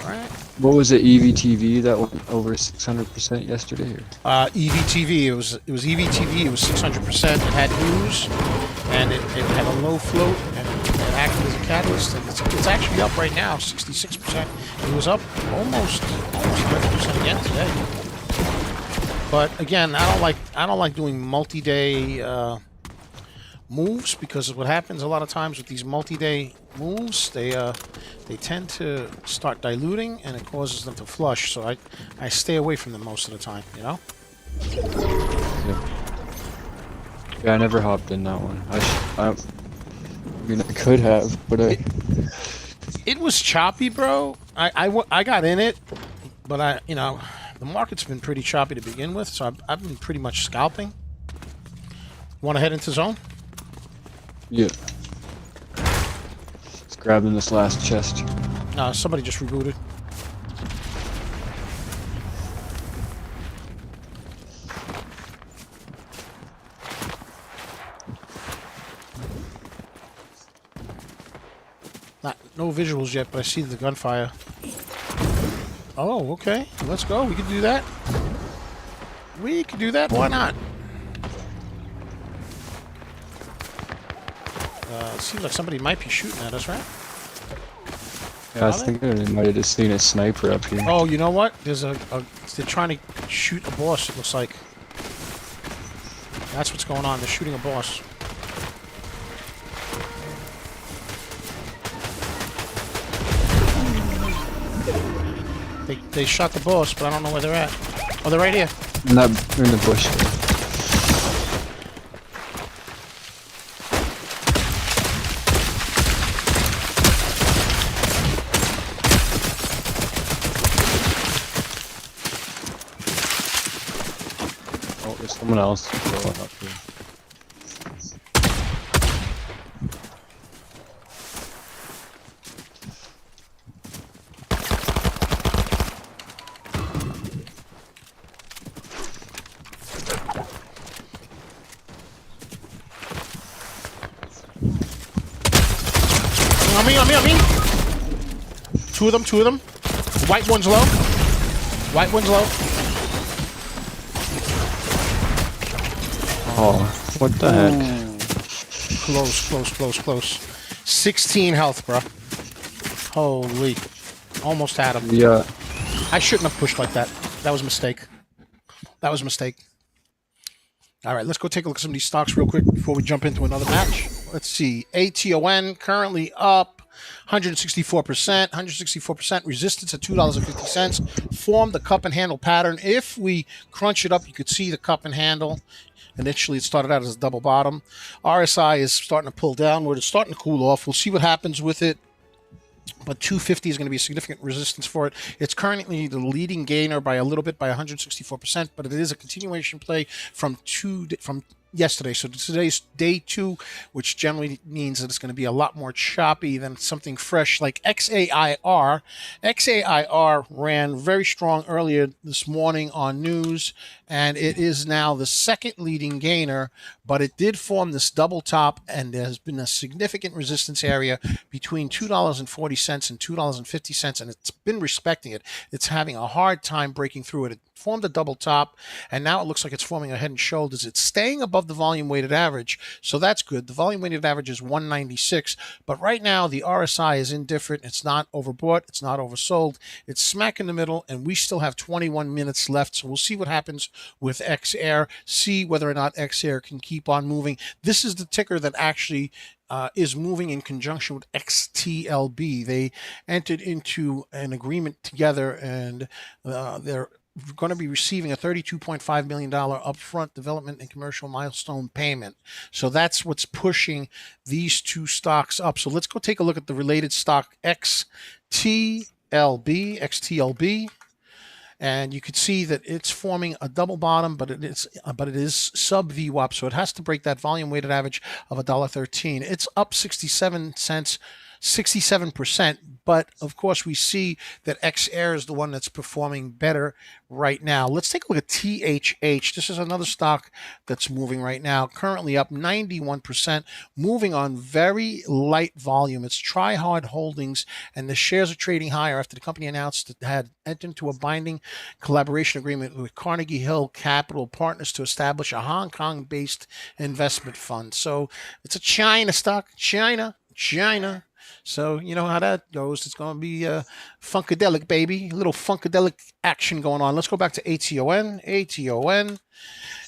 All right. What was it, EVTV that went over 600% yesterday? Or? EVTV. It was EVTV. It was 600%. It had ooze, and it had a low float, and it acted as a catalyst. And it's actually up right now, 66%. It was up almost 100% again today. But again, I don't like doing multi-day moves, because what happens a lot of times with these multi-day moves, they tend to start diluting, and it causes them to flush. So I stay away from them most of the time, you know. Yeah, I never hopped in that one. I mean, I could have, but It was choppy, bro. I got in it, but you know, the market's been pretty choppy to begin with, so I've been pretty much scalping. Want to head into zone? Yeah. Let's grab in this last chest. Somebody just rebooted. No visuals yet, but I see the gunfire. Oh, okay. Let's go. We can do that. We can do that. Why not? It seems like somebody might be shooting at us, right? Yeah, I was thinking I might have just seen a sniper up here. Oh, you know what? There's they're trying to shoot a boss, it looks like. That's what's going on. They're shooting a boss. They shot the boss, but I don't know where they're at. Oh, they're right here. In the bush. Oh, there's someone else going up here. On me. Two of them. The white one's low. White one's low. Oh, what the heck? Ooh. Close, close, close, close. 16 health, bro. Holy. Almost had him. Yeah. I shouldn't have pushed like that. That was a mistake. That was a mistake. All right, let's go take a look at some of these stocks real quick before we jump into another match. Let's see. ATON currently up 164%. 164% resistance at $2.50. Formed the cup and handle pattern. If we crunch it up, you could see the cup and handle. Initially, it started out as a double bottom. RSI is starting to pull downward. It's starting to cool off. We'll see what happens with it. But 250 is going to be a significant resistance for it. It's currently the leading gainer by a little bit, by 164%, but it is a continuation play from yesterday. So today's day 2, which generally means that it's going to be a lot more choppy than something fresh like XAIR. XAIR ran very strong earlier this morning on news, and it is now the second leading gainer, but it did form this double top, and there has been a significant resistance area between $2.40 and $2.50, and it's been respecting it. It's having a hard time breaking through it. It formed a double top, and now it looks like it's forming a head and shoulders. It's staying above the volume weighted average, so that's good. The volume weighted average is 196, but right now the RSI is indifferent. It's not overbought, it's not oversold, it's smack in the middle, and we still have 21 minutes left, so we'll see what happens with XAIR, see whether or not XAIR can keep on moving. This is the ticker that actually is moving in conjunction with XTLB. They entered into an agreement together, and they're going to be receiving a $32.5 million upfront development and commercial milestone payment. So that's what's pushing these two stocks up. So let's go take a look at the related stock XTLB. And you could see that it's forming a double bottom, but it is sub VWAP, so it has to break that volume weighted average of $1.13. It's up 67 cents, 67%, but of course we see that XAIR is the one that's performing better right now. Let's take a look at THH. This is another stock that's moving right now, currently up 91%, moving on very light volume. It's Try Hard Holdings, and the shares are trading higher after the company announced it had entered into a binding collaboration agreement with Carnegie Hill Capital Partners to establish a Hong Kong-based investment fund. So it's a China stock, China. So you know how that goes. It's going to be funkadelic, baby. A little funkadelic action going on. Let's go back to ATON.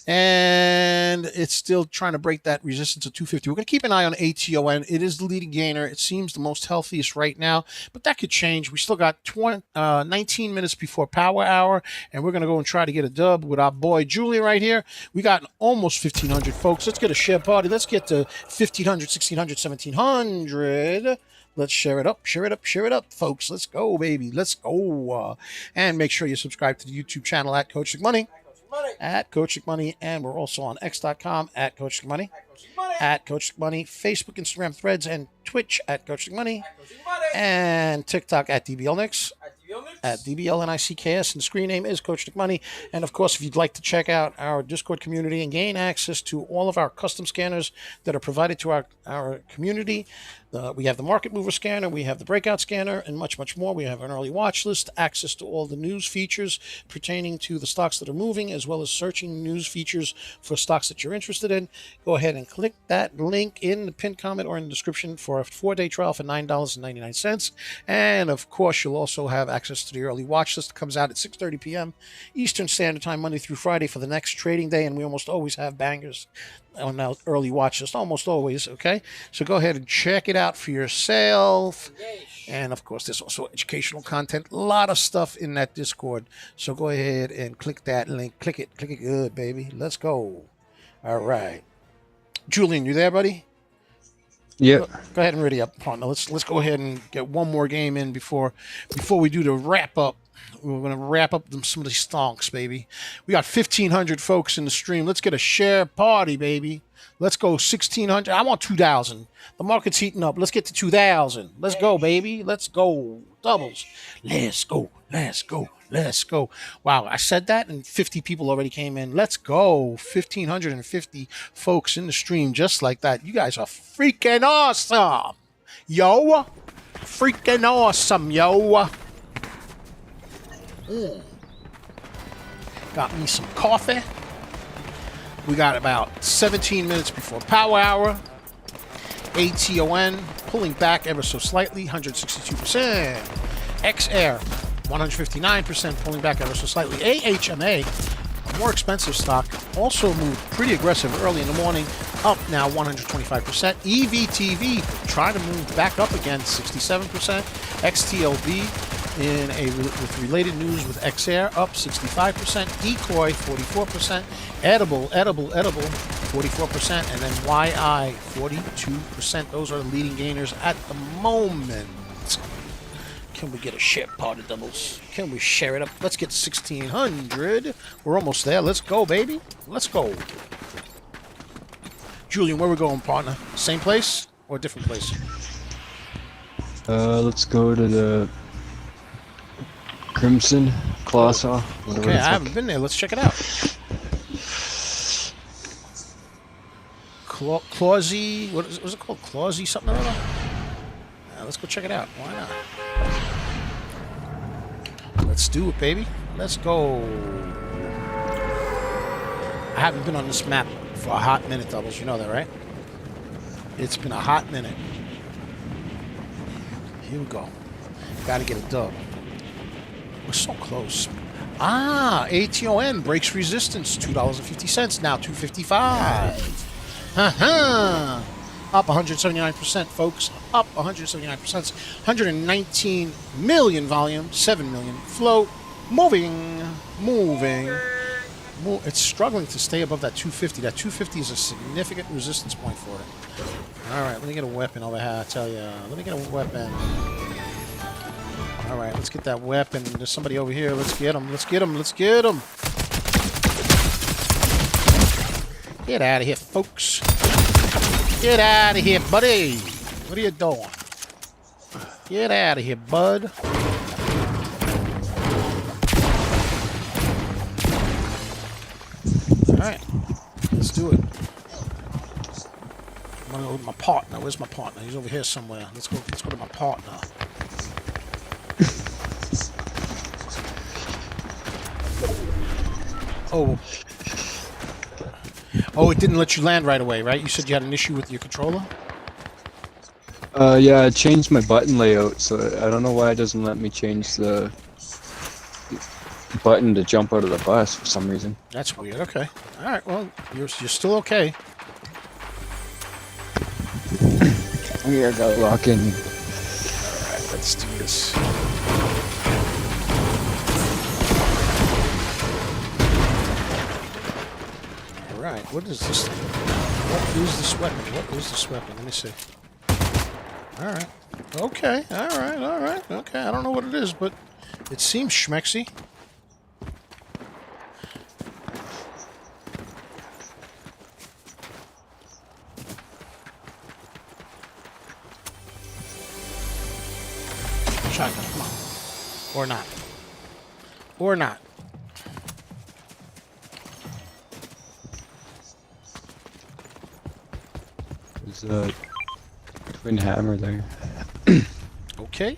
And it's still trying to break that resistance of 250. We're going to keep an eye on ATON. It is the leading gainer. It seems the most healthiest right now, but that could change. We still got 19 minutes before power hour, and we're going to go and try to get a dub with our boy Julian right here. We got almost 1,500 folks. Let's get a share party. Let's get to 1,500, 1,600, 1,700. Let's share it up, folks. Let's go, baby. Let's go. And make sure you subscribe to the YouTube channel at Coach Money. At Coach Money, and we're also on X.com at Coach Money, at Coach Money, Facebook, Instagram, Threads, and Twitch at Coach Money, and TikTok at DBLNix, at DBLNICKS, and the screen name is Coach Money. And of course, if you'd like to check out our Discord community and gain access to all of our custom scanners that are provided to our community, we have the Market Mover scanner, we have the Breakout scanner, and much, much more. We have an early watch list, access to all the news features pertaining to the stocks that are moving, as well as searching news features for stocks that you're interested in. Go ahead and click that link in the pinned comment or in the description for a 4-day trial for $9.99. And of course, you'll also have access to the early watch list that comes out at 6:30 p.m. Eastern Standard Time, Monday through Friday for the next trading day. And we almost always have bangers on our early watch list, almost always. Okay, so go ahead and check it out for yourself. And of course, there's also educational content, a lot of stuff in that Discord. So go ahead and click that link. Click it good, baby. Let's go. All right, Julian, you there, buddy? Yeah. Go ahead and ready up, partner. Let's go ahead and get one more game in before we do the wrap up. We're going to wrap up some of these stonks, baby. We got 1,500 folks in the stream. Let's get a share party, baby. Let's go 1,600. I want 2,000. The market's heating up. Let's get to 2,000. Let's go, baby. Let's go. Doubles. Let's go. Wow, I said that and 50 people already came in. Let's go. 1,550 folks in the stream just like that. You guys are freaking awesome. Yo. Freaking awesome, yo. Got me some coffee. We got about 17 minutes before power hour. ATON pulling back ever so slightly, 162%. XAIR, 159%, pulling back ever so slightly. AHMA, a more expensive stock, also moved pretty aggressive early in the morning, up now 125%. EVTV trying to move back up again, 67%. XTLB with related news with XAIR, up 65%. Decoy, 44%. Edible, 44%. And then YI, 42%. Those are the leading gainers at the moment. Can we get a share part of doubles? Can we share it up? Let's get 1,600. We're almost there. Let's go, baby. Let's go. Julian, where we going, partner? Same place or a different place? Let's go to the Crimson Clawsaw. Okay, I haven't been there. Let's check it out. Clawsy, what is it called? Clawsy something or other? Let's go check it out. Why not? Let's do it, baby. Let's go. I haven't been on this map for a hot minute, doubles. You know that, right? It's been a hot minute. Here we go. Gotta get a dub. We're so close. ATON breaks resistance. $2.50 now $2.55. Up 179%, folks. Up 179%. 119 million volume, 7 million float. Moving. It's struggling to stay above that 250. That 250 is a significant resistance point for it. All right, let me get a weapon over here. I tell you, let me get a weapon. All right, let's get that weapon. There's somebody over here. Let's get him. Let's get him. Let's get him. Get out of here, folks. Get out of here, buddy. What are you doing? Get out of here, bud. All right, let's do it. I'm gonna go with my partner. Where's my partner? He's over here somewhere. Let's go to my partner. Oh, it didn't let you land right away, right? You said you had an issue with your controller? Yeah, I changed my button layout, so I don't know why it doesn't let me change the button to jump out of the bus for some reason. That's weird. Okay. All right. Well, you're still okay. We gotta lock in. All right. Let's do this. All right. What is this thing? What is this weapon? What is this weapon? Let me see. All right. Okay. All right. Okay. I don't know what it is, but it seems schmexy. Shotgun, come on. Or not. Or not. There's a twin hammer there. Okay.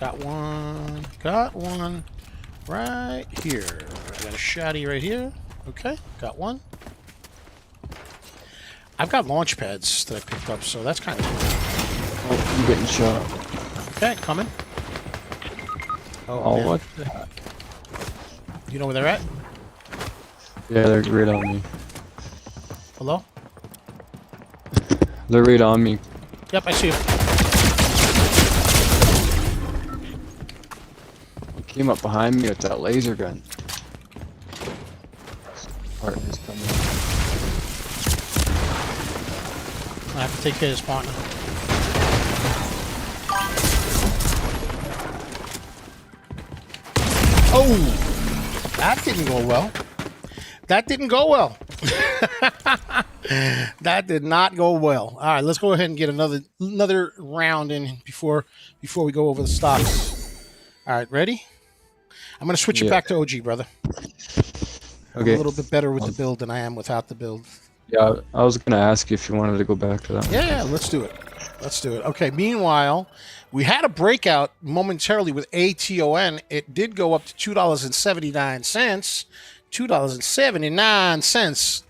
Got one. Got one. Right here. I got a shotty right here. Okay. Got one. I've got launch pads that I picked up, so that's kind of cool. Oh, I'm getting shot. Okay, coming. Oh, man. what the heck? You know where they're at? Yeah, they're right on me. Hello? They're right on me. Yep, I see you. He came up behind me with that laser gun. Partner's coming. I have to take care of this partner. Oh! That didn't go well. That didn't go well. That did not go well. All right, let's go ahead and get another round in before we go over the stocks. All right, ready? I'm going to switch it back to OG, brother. I'm a little bit better with the build than I am without the build. Yeah, I was going to ask you if you wanted to go back to that. Yeah, let's do it. Let's do it. Okay, meanwhile, we had a breakout momentarily with ATON. It did go up to $2.79 $2.79.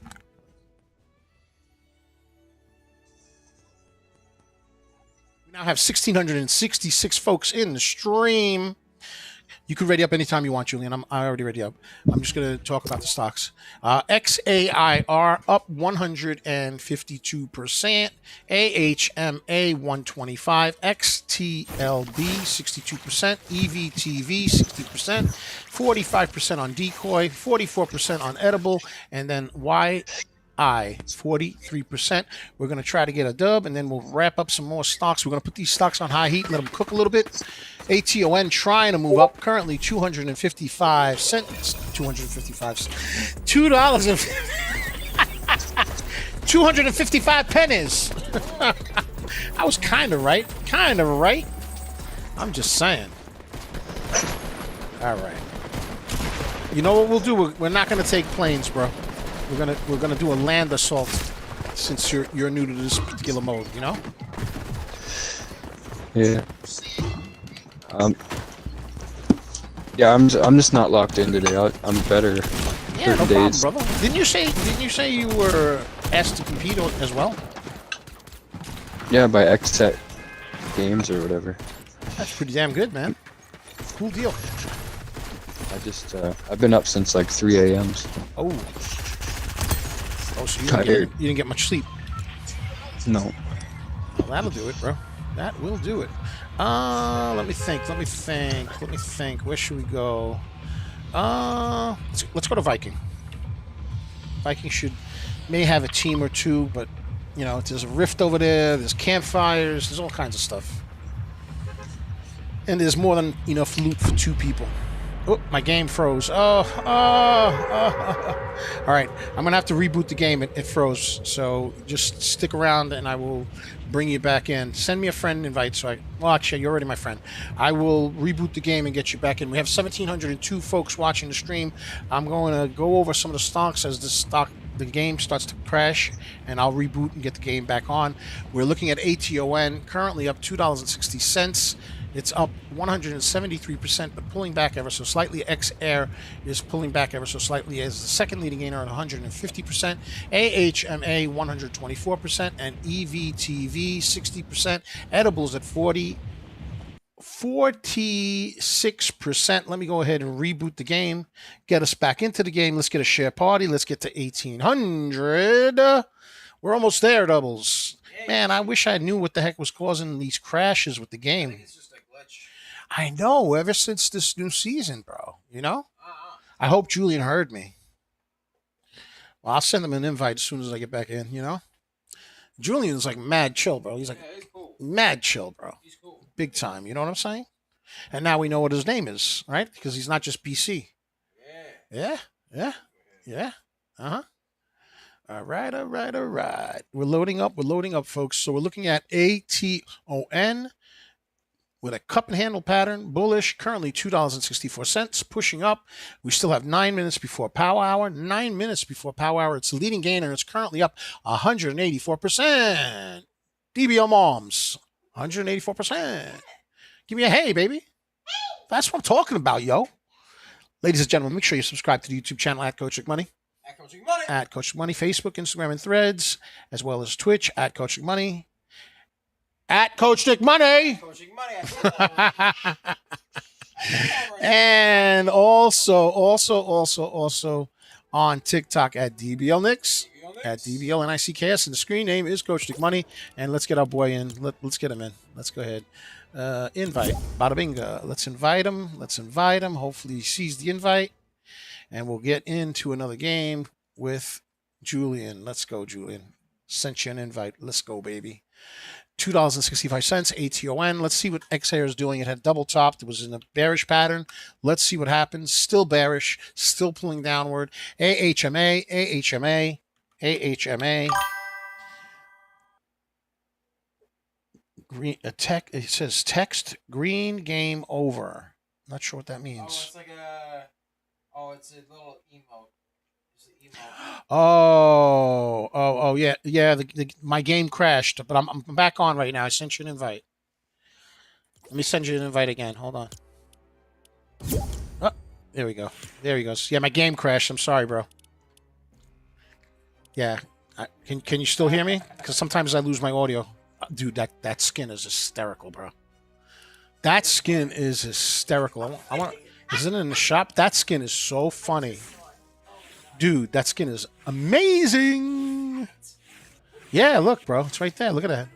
We now have 1,666 folks in the stream. You can ready up anytime you want, Julian. I already ready up. I'm just going to talk about the stocks. XAIR up 152%. AHMA 125. XTLB 62%. EVTV 60%. 45% on decoy. 44% on edible. And then YI 43%. We're going to try to get a dub, and then we'll wrap up some more stocks. We're going to put these stocks on high heat, let them cook a little bit. ATON trying to move up, currently 255 cents. $2 and 255 pennies. I was kind of right. I'm just saying. All right. You know what we'll do? We're not going to take planes, bro. We're gonna do a land assault, since you're new to this particular mode, you know? Yeah. Yeah, I'm just not locked in today. I'm better. Yeah, no problem, brother. Didn't you say you were asked to compete as well? Yeah, by XAIR Games or whatever. That's pretty damn good, man. Cool deal. I've been up since like 3 a.m. Oh, so you didn't get much sleep. No. Well, that'll do it, bro. That will do it. Let me think. Where should we go? Let's go to Viking. Viking may have a team or two, but you know, there's a rift over there. There's campfires. There's all kinds of stuff, and there's more than enough loot for 2 people. Oh, my game froze. All right, I'm gonna have to reboot the game. It froze, so just stick around, and I will bring you back in. Send me a friend invite. Well, actually, you're already my friend. I will reboot the game and get you back in. We have 1,702 folks watching the stream. I'm going to go over some of the stocks as the game starts to crash, and I'll reboot and get the game back on. We're looking at ATON, currently up $2.60. It's up 173%, but pulling back ever so slightly. XAIR is pulling back ever so slightly as the second leading gainer at 150%. AHMA 124%, and EVTV 60%. Edibles at 46%. Let me go ahead and reboot the game, get us back into the game. Let's get a share party. Let's get to 1,800. We're almost there, doubles. Man, I wish I knew what the heck was causing these crashes with the game. I think it's just a glitch. I know, ever since this new season, bro. You know? I hope Julian heard me. Well, I'll send him an invite as soon as I get back in, you know? Julian's like mad chill, bro. He's like he's cool. mad chill, bro. He's cool. Big time, you know what I'm saying? And now we know what his name is, right? Because he's not just BC. Yeah. Uh-huh. All right. We're loading up, folks. So we're looking at ATON with a cup and handle pattern, bullish, currently $2.64, pushing up. We still have 9 minutes before power hour. 9 minutes before power hour. It's the leading gainer. It's currently up 184%. DBL Moms, 184%. Give me a hey, baby. That's what I'm talking about, yo. Ladies and gentlemen, make sure you subscribe to the YouTube channel at Coach McMoney. At Coach McMoney, Facebook, Instagram, and Threads, as well as Twitch at Coach McMoney. At Coach McMoney. And also on TikTok at DBL Nicks. At DBL NICKS, and the screen name is Coach Money. And let's get our boy in. Let's get him in. Let's go ahead. Invite. Bada binga. Let's invite him. Hopefully he sees the invite. And we'll get into another game with Julian. Let's go, Julian. Sent you an invite. Let's go, baby. $2.65 ATON. Let's see what XAIR is doing. It had double topped. It was in a bearish pattern. Let's see what happens. Still bearish. Still pulling downward. AHMA. Green it says text green game over. Not sure what that means. Oh, it's like it's a little emote. It's an emote. Oh, yeah. My game crashed, but I'm back on right now. I sent you an invite. Let me send you an invite again. Hold on. Oh, There we go. There he goes. Yeah, my game crashed. I'm sorry, bro. Yeah. Can you still hear me? Because sometimes I lose my audio. Dude, that skin is hysterical, bro. That skin is hysterical. I want. Is it in the shop? That skin is so funny. Dude, that skin is amazing. Yeah, look, bro. It's right there. Look at that.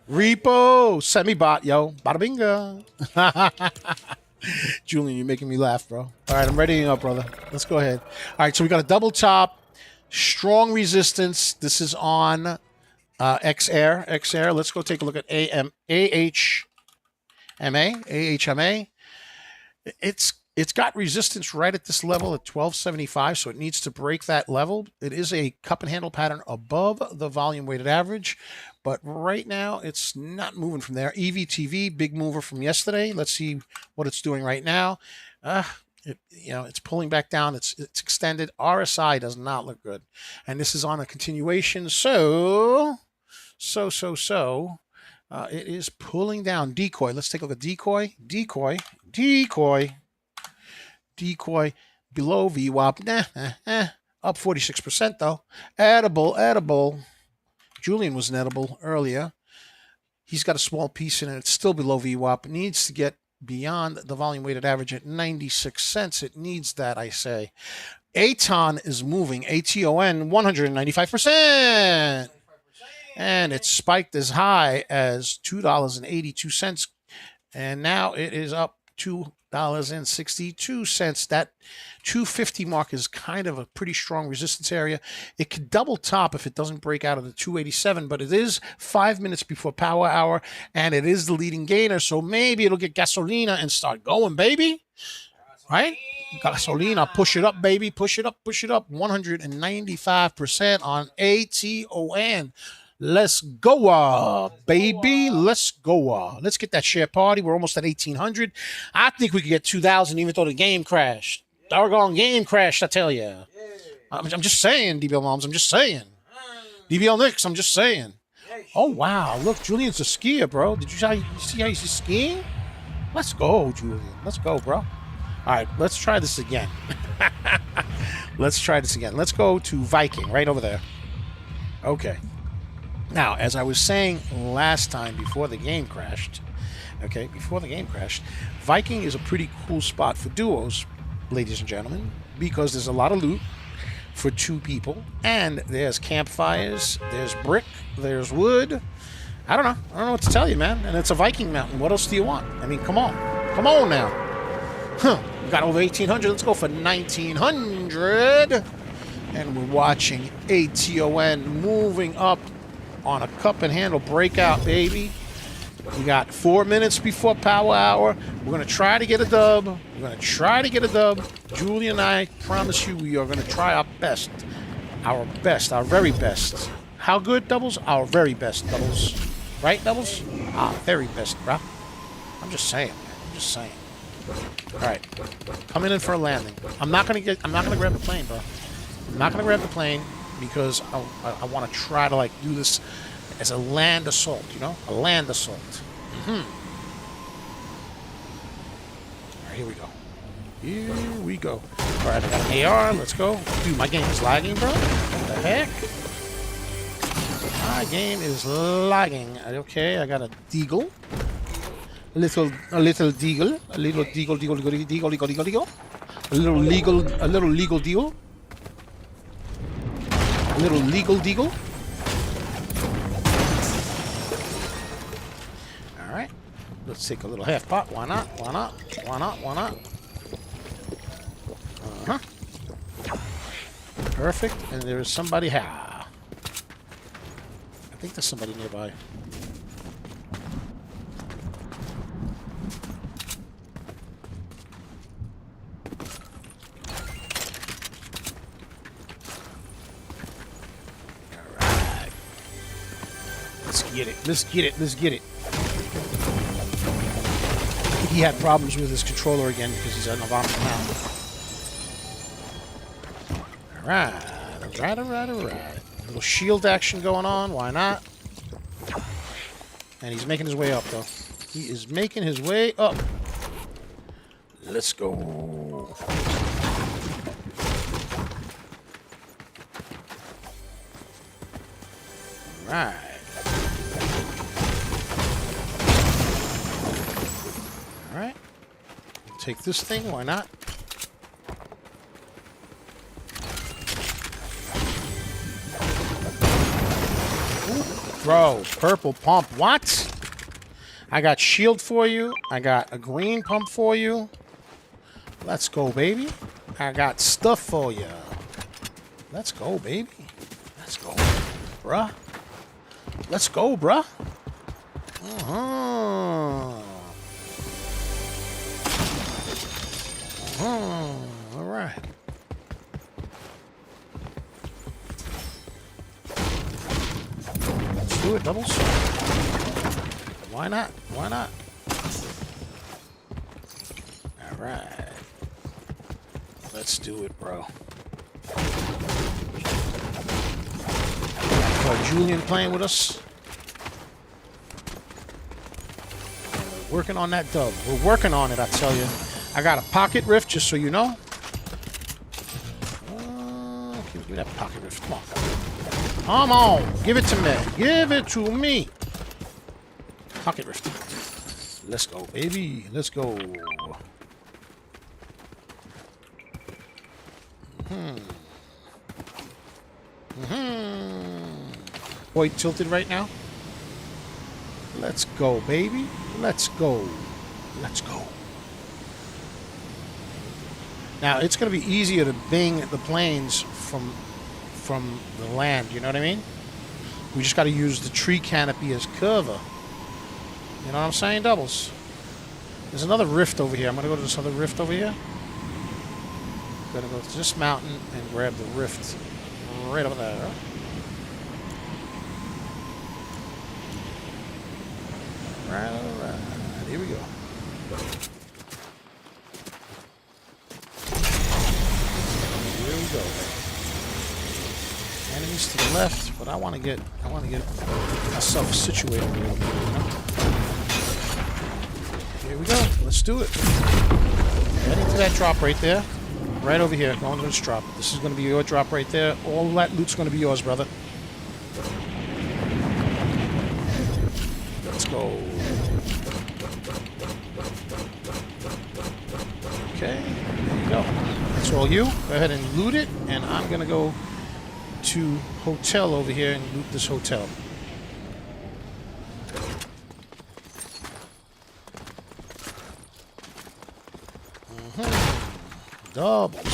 Repo. Semi-bot, yo. Bada bingo. Julian, you're making me laugh, bro. All right, I'm readying up, brother. Let's go ahead. All right, so we got a double top. Strong resistance. This is on XAIR. XAIR. Let's go take a look at AHMA. It's got resistance right at this level at 1275, so it needs to break that level. It is a cup and handle pattern above the volume weighted average, but right now it's not moving from there. EVTV, big mover from yesterday. Let's see what it's doing right now. It's pulling back down. It's extended. RSI does not look good, and this is on a continuation. So. It is pulling down. Decoy. Let's take a look at decoy. Decoy below VWAP. Up 46% though. Edible. Julian was an edible earlier. He's got a small piece in it. It's still below VWAP. It needs to get beyond the volume weighted average at 96 cents. It needs that, I say. ATON is moving. ATON 195%. And it spiked as high as $2.82. And now it is up $2.62. That 250 mark is kind of a pretty strong resistance area. It could double top if it doesn't break out of the 287, but it is 5 minutes before power hour, and it is the leading gainer, so maybe it'll get gasolina and start going, baby. Right? Gasolina, push it up, baby. Push it up. 195% on ATON. Let's go, baby. Let's go. Let's get that share party. We're almost at 1,800. I think we could get 2,000 even though the game crashed. Doggone game crashed, I tell you. I'm just saying, DBL Moms. I'm just saying. DBL Nicks, I'm just saying. Oh, wow. Look, Julian's a skier, bro. Did you see how he's skiing? Let's go, Julian. Let's go, bro. All right, let's try this again. Let's go to Viking right over there. Okay. Now, as I was saying last time before the game crashed, Viking is a pretty cool spot for duos, ladies and gentlemen, because there's a lot of loot for 2 people, and there's campfires, there's brick, there's wood. I don't know what to tell you, man. And it's a Viking mountain. What else do you want? I mean, come on now. We got over 1,800. Let's go for 1,900. And we're watching ATON moving up on a cup and handle breakout, baby. We got 4 minutes before power hour. We're going to try to get a dub. Julie and I promise you we are going to try our best. Our very best. How good, Doubles? Our very best, Doubles. Right, Doubles? Our very best, bro. I'm just saying, man. All right. Coming in for a landing. I'm not going to grab the plane, bro. I'm not going to grab the plane, because I want to try to do this as a land assault, a land assault. All right, here we go. All right, I got an AR. Let's go. Dude, my game is lagging, bro. What the heck? My game is lagging. Okay, I got a deagle. A little deagle. A little deagle. A little legal deal. A little legal deagle. All right. Let's take a little half pot. Why not? Uh-huh. Perfect. And there is somebody here. I think there's somebody nearby. Let's get it. He had problems with his controller again because he's on the bottom of the mountain. All right. A little shield action going on. Why not? And he's making his way up, though. He is making his way up. Let's go. Right. All right. Take this thing. Why not? Ooh, bro, purple pump. What? I got shield for you. I got a green pump for you. Let's go, baby. I got stuff for you. Let's go, baby. Let's go, bruh. Let's go, bruh. All right. Let's do it, doubles. Why not? Why not? All right. Let's do it, bro. Got Julian playing with us. We're working on that dub. We're working on it, I tell you. I got a pocket rift, just so you know. Give me that pocket rift. Come on. Come on. Give it to me. Give it to me. Pocket rift. Let's go, baby. Let's go. Boy, tilted right now. Let's go, baby. Let's go. Let's go. Now, it's going to be easier to bing the planes from the land, you know what I mean? We just got to use the tree canopy as cover. You know what I'm saying, doubles? There's another rift over here. I'm going to go to this other rift over here. Going to go to this mountain and grab the rift right over there. Right. Here we go. Here we go. Enemies to the left, but I want to get myself situated a little bit, you know? Here we go. Let's do it. Heading to that drop right there. Right over here. Going to this drop. This is going to be your drop right there. All that loot's going to be yours, brother. Let's go. Okay. There you go. That's all you. Go ahead and loot it. And I'm going to go to hotel over here and loot this hotel. Doubles.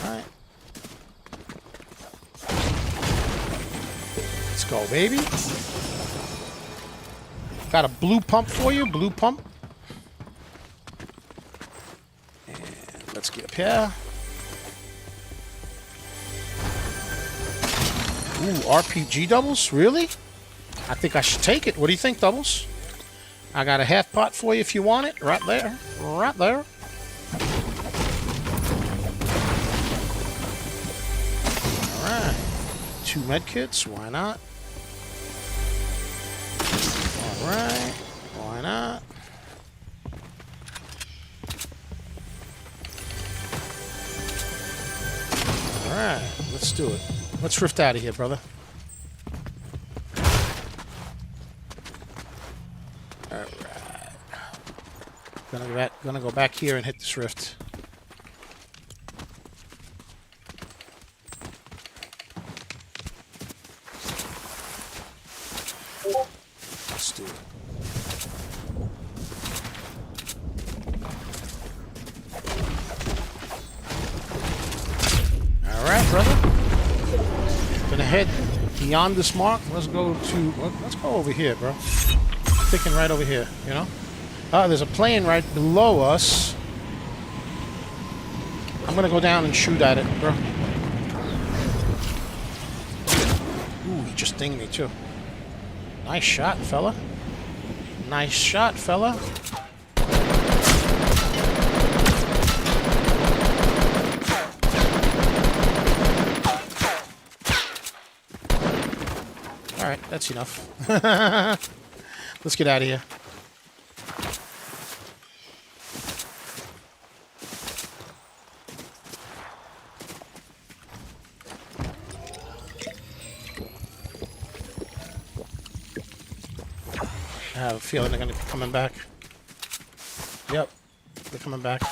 Alright. Let's go, baby. Got a blue pump for you, blue pump. And let's get up here. Ooh, RPG doubles? Really? I think I should take it. What do you think, doubles? I got a half pot for you if you want it. Right there. Right there. Alright. 2 medkits. Why not? Alright. Why not? Alright. Let's do it. Let's rift out of here, brother. Gonna go back here and hit this rift. Let's do it. All right, brother. Gonna head beyond this mark. Let's go over here, bro. Thinking right over here, you know? There's a plane right below us. I'm gonna go down and shoot at it, bro. Ooh, he just dinged me too. Nice shot, fella. Nice shot, fella. That's enough. Let's get out of here. I have a feeling they're going to be coming back. Yep, they're coming back.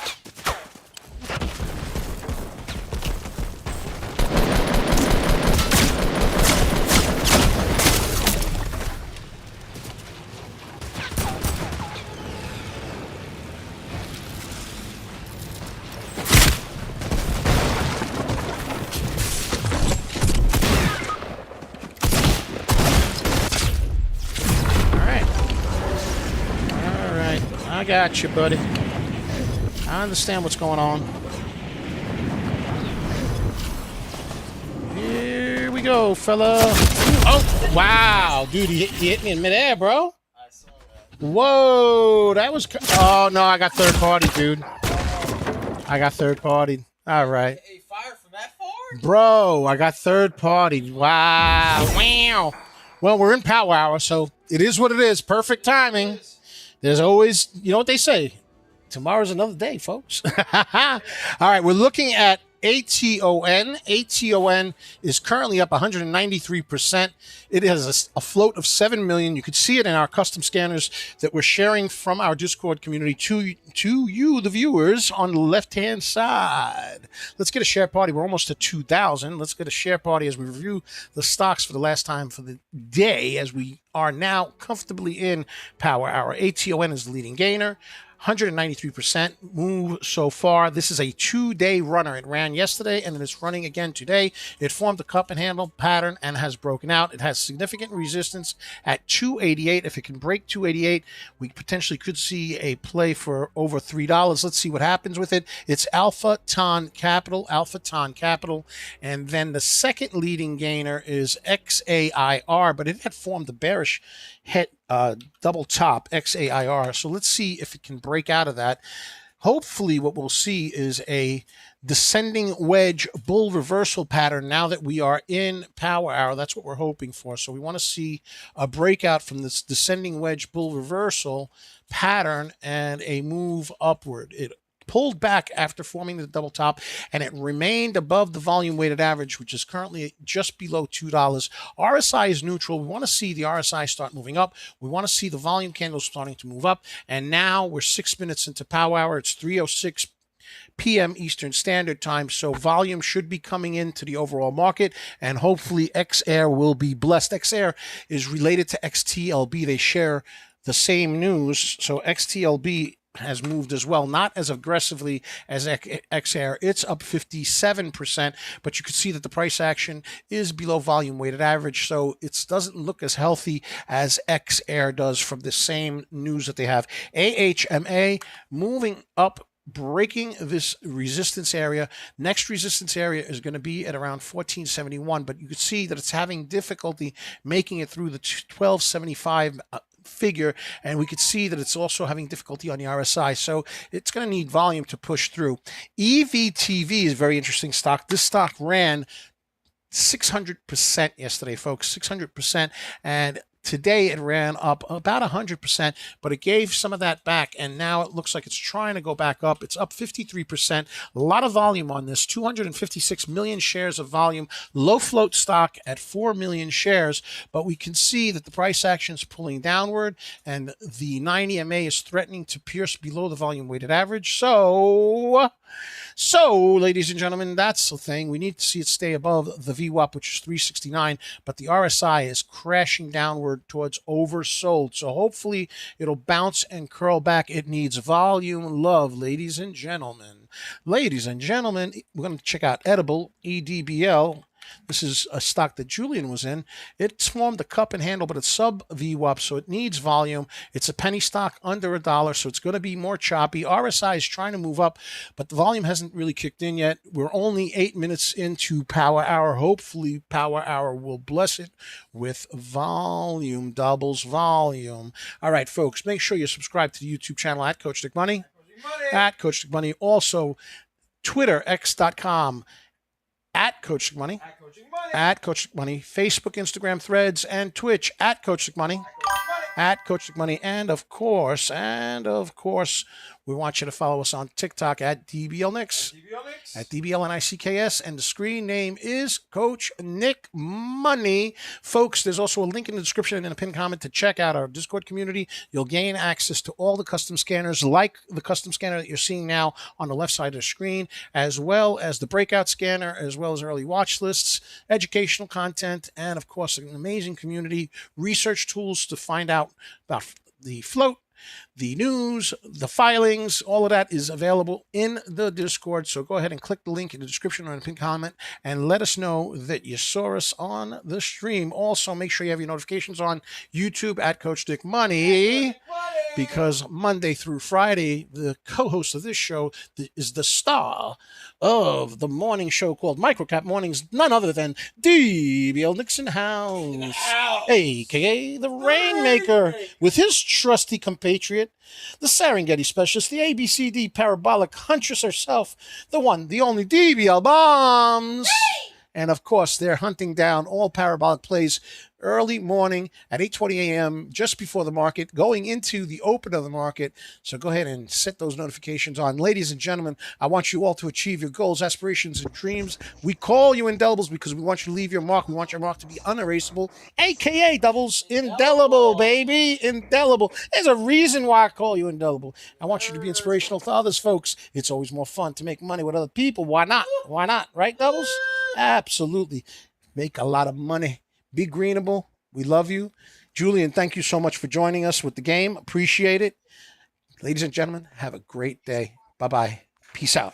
I got you, buddy. I understand what's going on. Here we go, fella. Oh, wow. Dude, he hit me in midair, bro. I saw that. Whoa, that was... Oh, no, I got third party, dude. I got third party. All right. Hey, fire from that far? Bro, I got third party. Wow. Wow. Well, we're in Power Hour, so it is what it is. Perfect timing. There's always, you know what they say, tomorrow's another day, folks. All right, we're looking at ATON. ATON is currently up 193%. It has a float of 7 million. You could see it in our custom scanners that we're sharing from our Discord community to you, the viewers, on the left-hand side. Let's get a share party. We're almost at 2,000. Let's get a share party as we review the stocks for the last time for the day, as we are now comfortably in Power Hour. ATON is the leading gainer. 193% move so far. This is a 2-day runner. It ran yesterday and it's running again today. It formed a cup and handle pattern and has broken out. It has significant resistance at 288. If it can break 288, we potentially could see a play for over $3. Let's see what happens with it. It's Alpha Ton Capital, and then the second leading gainer is XAIR, but it had formed a bearish hit double top, XAIR. So let's see if it can break out of that. Hopefully what we'll see is a descending wedge bull reversal pattern now that we are in Power Hour. That's what we're hoping for. So we want to see a breakout from this descending wedge bull reversal pattern and a move upward. It pulled back after forming the double top, and it remained above the volume weighted average, which is currently just below $2. RSI is neutral. We want to see the RSI start moving up. We want to see the volume candles starting to move up. And now we're 6 minutes into Power Hour. It's 3:06 p.m. Eastern Standard Time, so volume should be coming into the overall market, and hopefully XAIR will be blessed. XAIR is related to XTLB. They share the same news, so XTLB has moved as well, not as aggressively as XAIR. It's up 57%, but you can see that the price action is below volume weighted average, so it doesn't look as healthy as XAIR does from the same news that they have. AHMA moving up, breaking this resistance area. Next resistance area is going to be at around 1471, but you can see that it's having difficulty making it through the 1275 figure, and we could see that it's also having difficulty on the RSI, so it's going to need volume to push through. EVTV is a very interesting stock. This stock ran 600% yesterday, folks, 600%, and today it ran up about 100%, but it gave some of that back, and now it looks like it's trying to go back up. It's up 53%. A lot of volume on this, 256 million shares of volume. Low float stock at 4 million shares, but we can see that the price action is pulling downward, and the 90 MA is threatening to pierce below the volume weighted average. So, ladies and gentlemen, that's the thing. We need to see it stay above the VWAP, which is 369, but the RSI is crashing downward towards oversold. So hopefully it'll bounce and curl back. It needs volume love, ladies and gentlemen. Ladies and gentlemen, we're going to check out Edible, EDBL. This is a stock that Julian was in. It's formed a cup and handle, but it's sub VWAP, so it needs volume. It's a penny stock under $1, so it's going to be more choppy. RSI is trying to move up, but the volume hasn't really kicked in yet. We're only 8 minutes into Power Hour. Hopefully, Power Hour will bless it with volume, doubles volume. All right, folks, make sure you subscribe to the YouTube channel at Coach Dick Money. At Coach Dick Money. Also, Twitter, x.com. At Coach Dick Money. at Coach Sick Money, Facebook, Instagram, Threads, and Twitch at Coach Sick Money. At Coach Sick Money, and of course, we want you to follow us on TikTok at DBLNix, at DBLNICKS, and the screen name is Coach Nick Money. Folks, there's also a link in the description and a pinned comment to check out our Discord community. You'll gain access to all the custom scanners, like the custom scanner that you're seeing now on the left side of the screen, as well as the breakout scanner, as well as early watch lists, educational content, and of course, an amazing community, research tools to find out about the float, the news, the filings. All of that is available in the Discord. So go ahead and click the link in the description or in the pinned comment and let us know that you saw us on the stream. Also, make sure you have your notifications on YouTube at Coach Dick Money, because Monday through Friday, the co-host of this show is the star of the morning show called Microcap Mornings, none other than DBL Nixon House, a.k.a. the Rainmaker, with his trusty compatriot, the Serengeti specialist, the ABCD parabolic huntress herself, the one, the only DBL Bombs. And of course, they're hunting down all parabolic plays early morning at 8:20 a.m. just before the market, going into the open of the market. So go ahead and set those notifications on. Ladies and gentlemen, I want you all to achieve your goals, aspirations, and dreams. We call you indelibles because we want you to leave your mark. We want your mark to be unerasable, a.k.a. doubles indelible, baby. Indelible. There's a reason why I call you indelible. I want you to be inspirational to others, folks. It's always more fun to make money with other people. Why not? Why not? Right, doubles? Absolutely. Make a lot of money. Be greenable. We love you. Julian, thank you so much for joining us with the game. Appreciate it. Ladies and gentlemen, have a great day. Bye-bye. Peace out.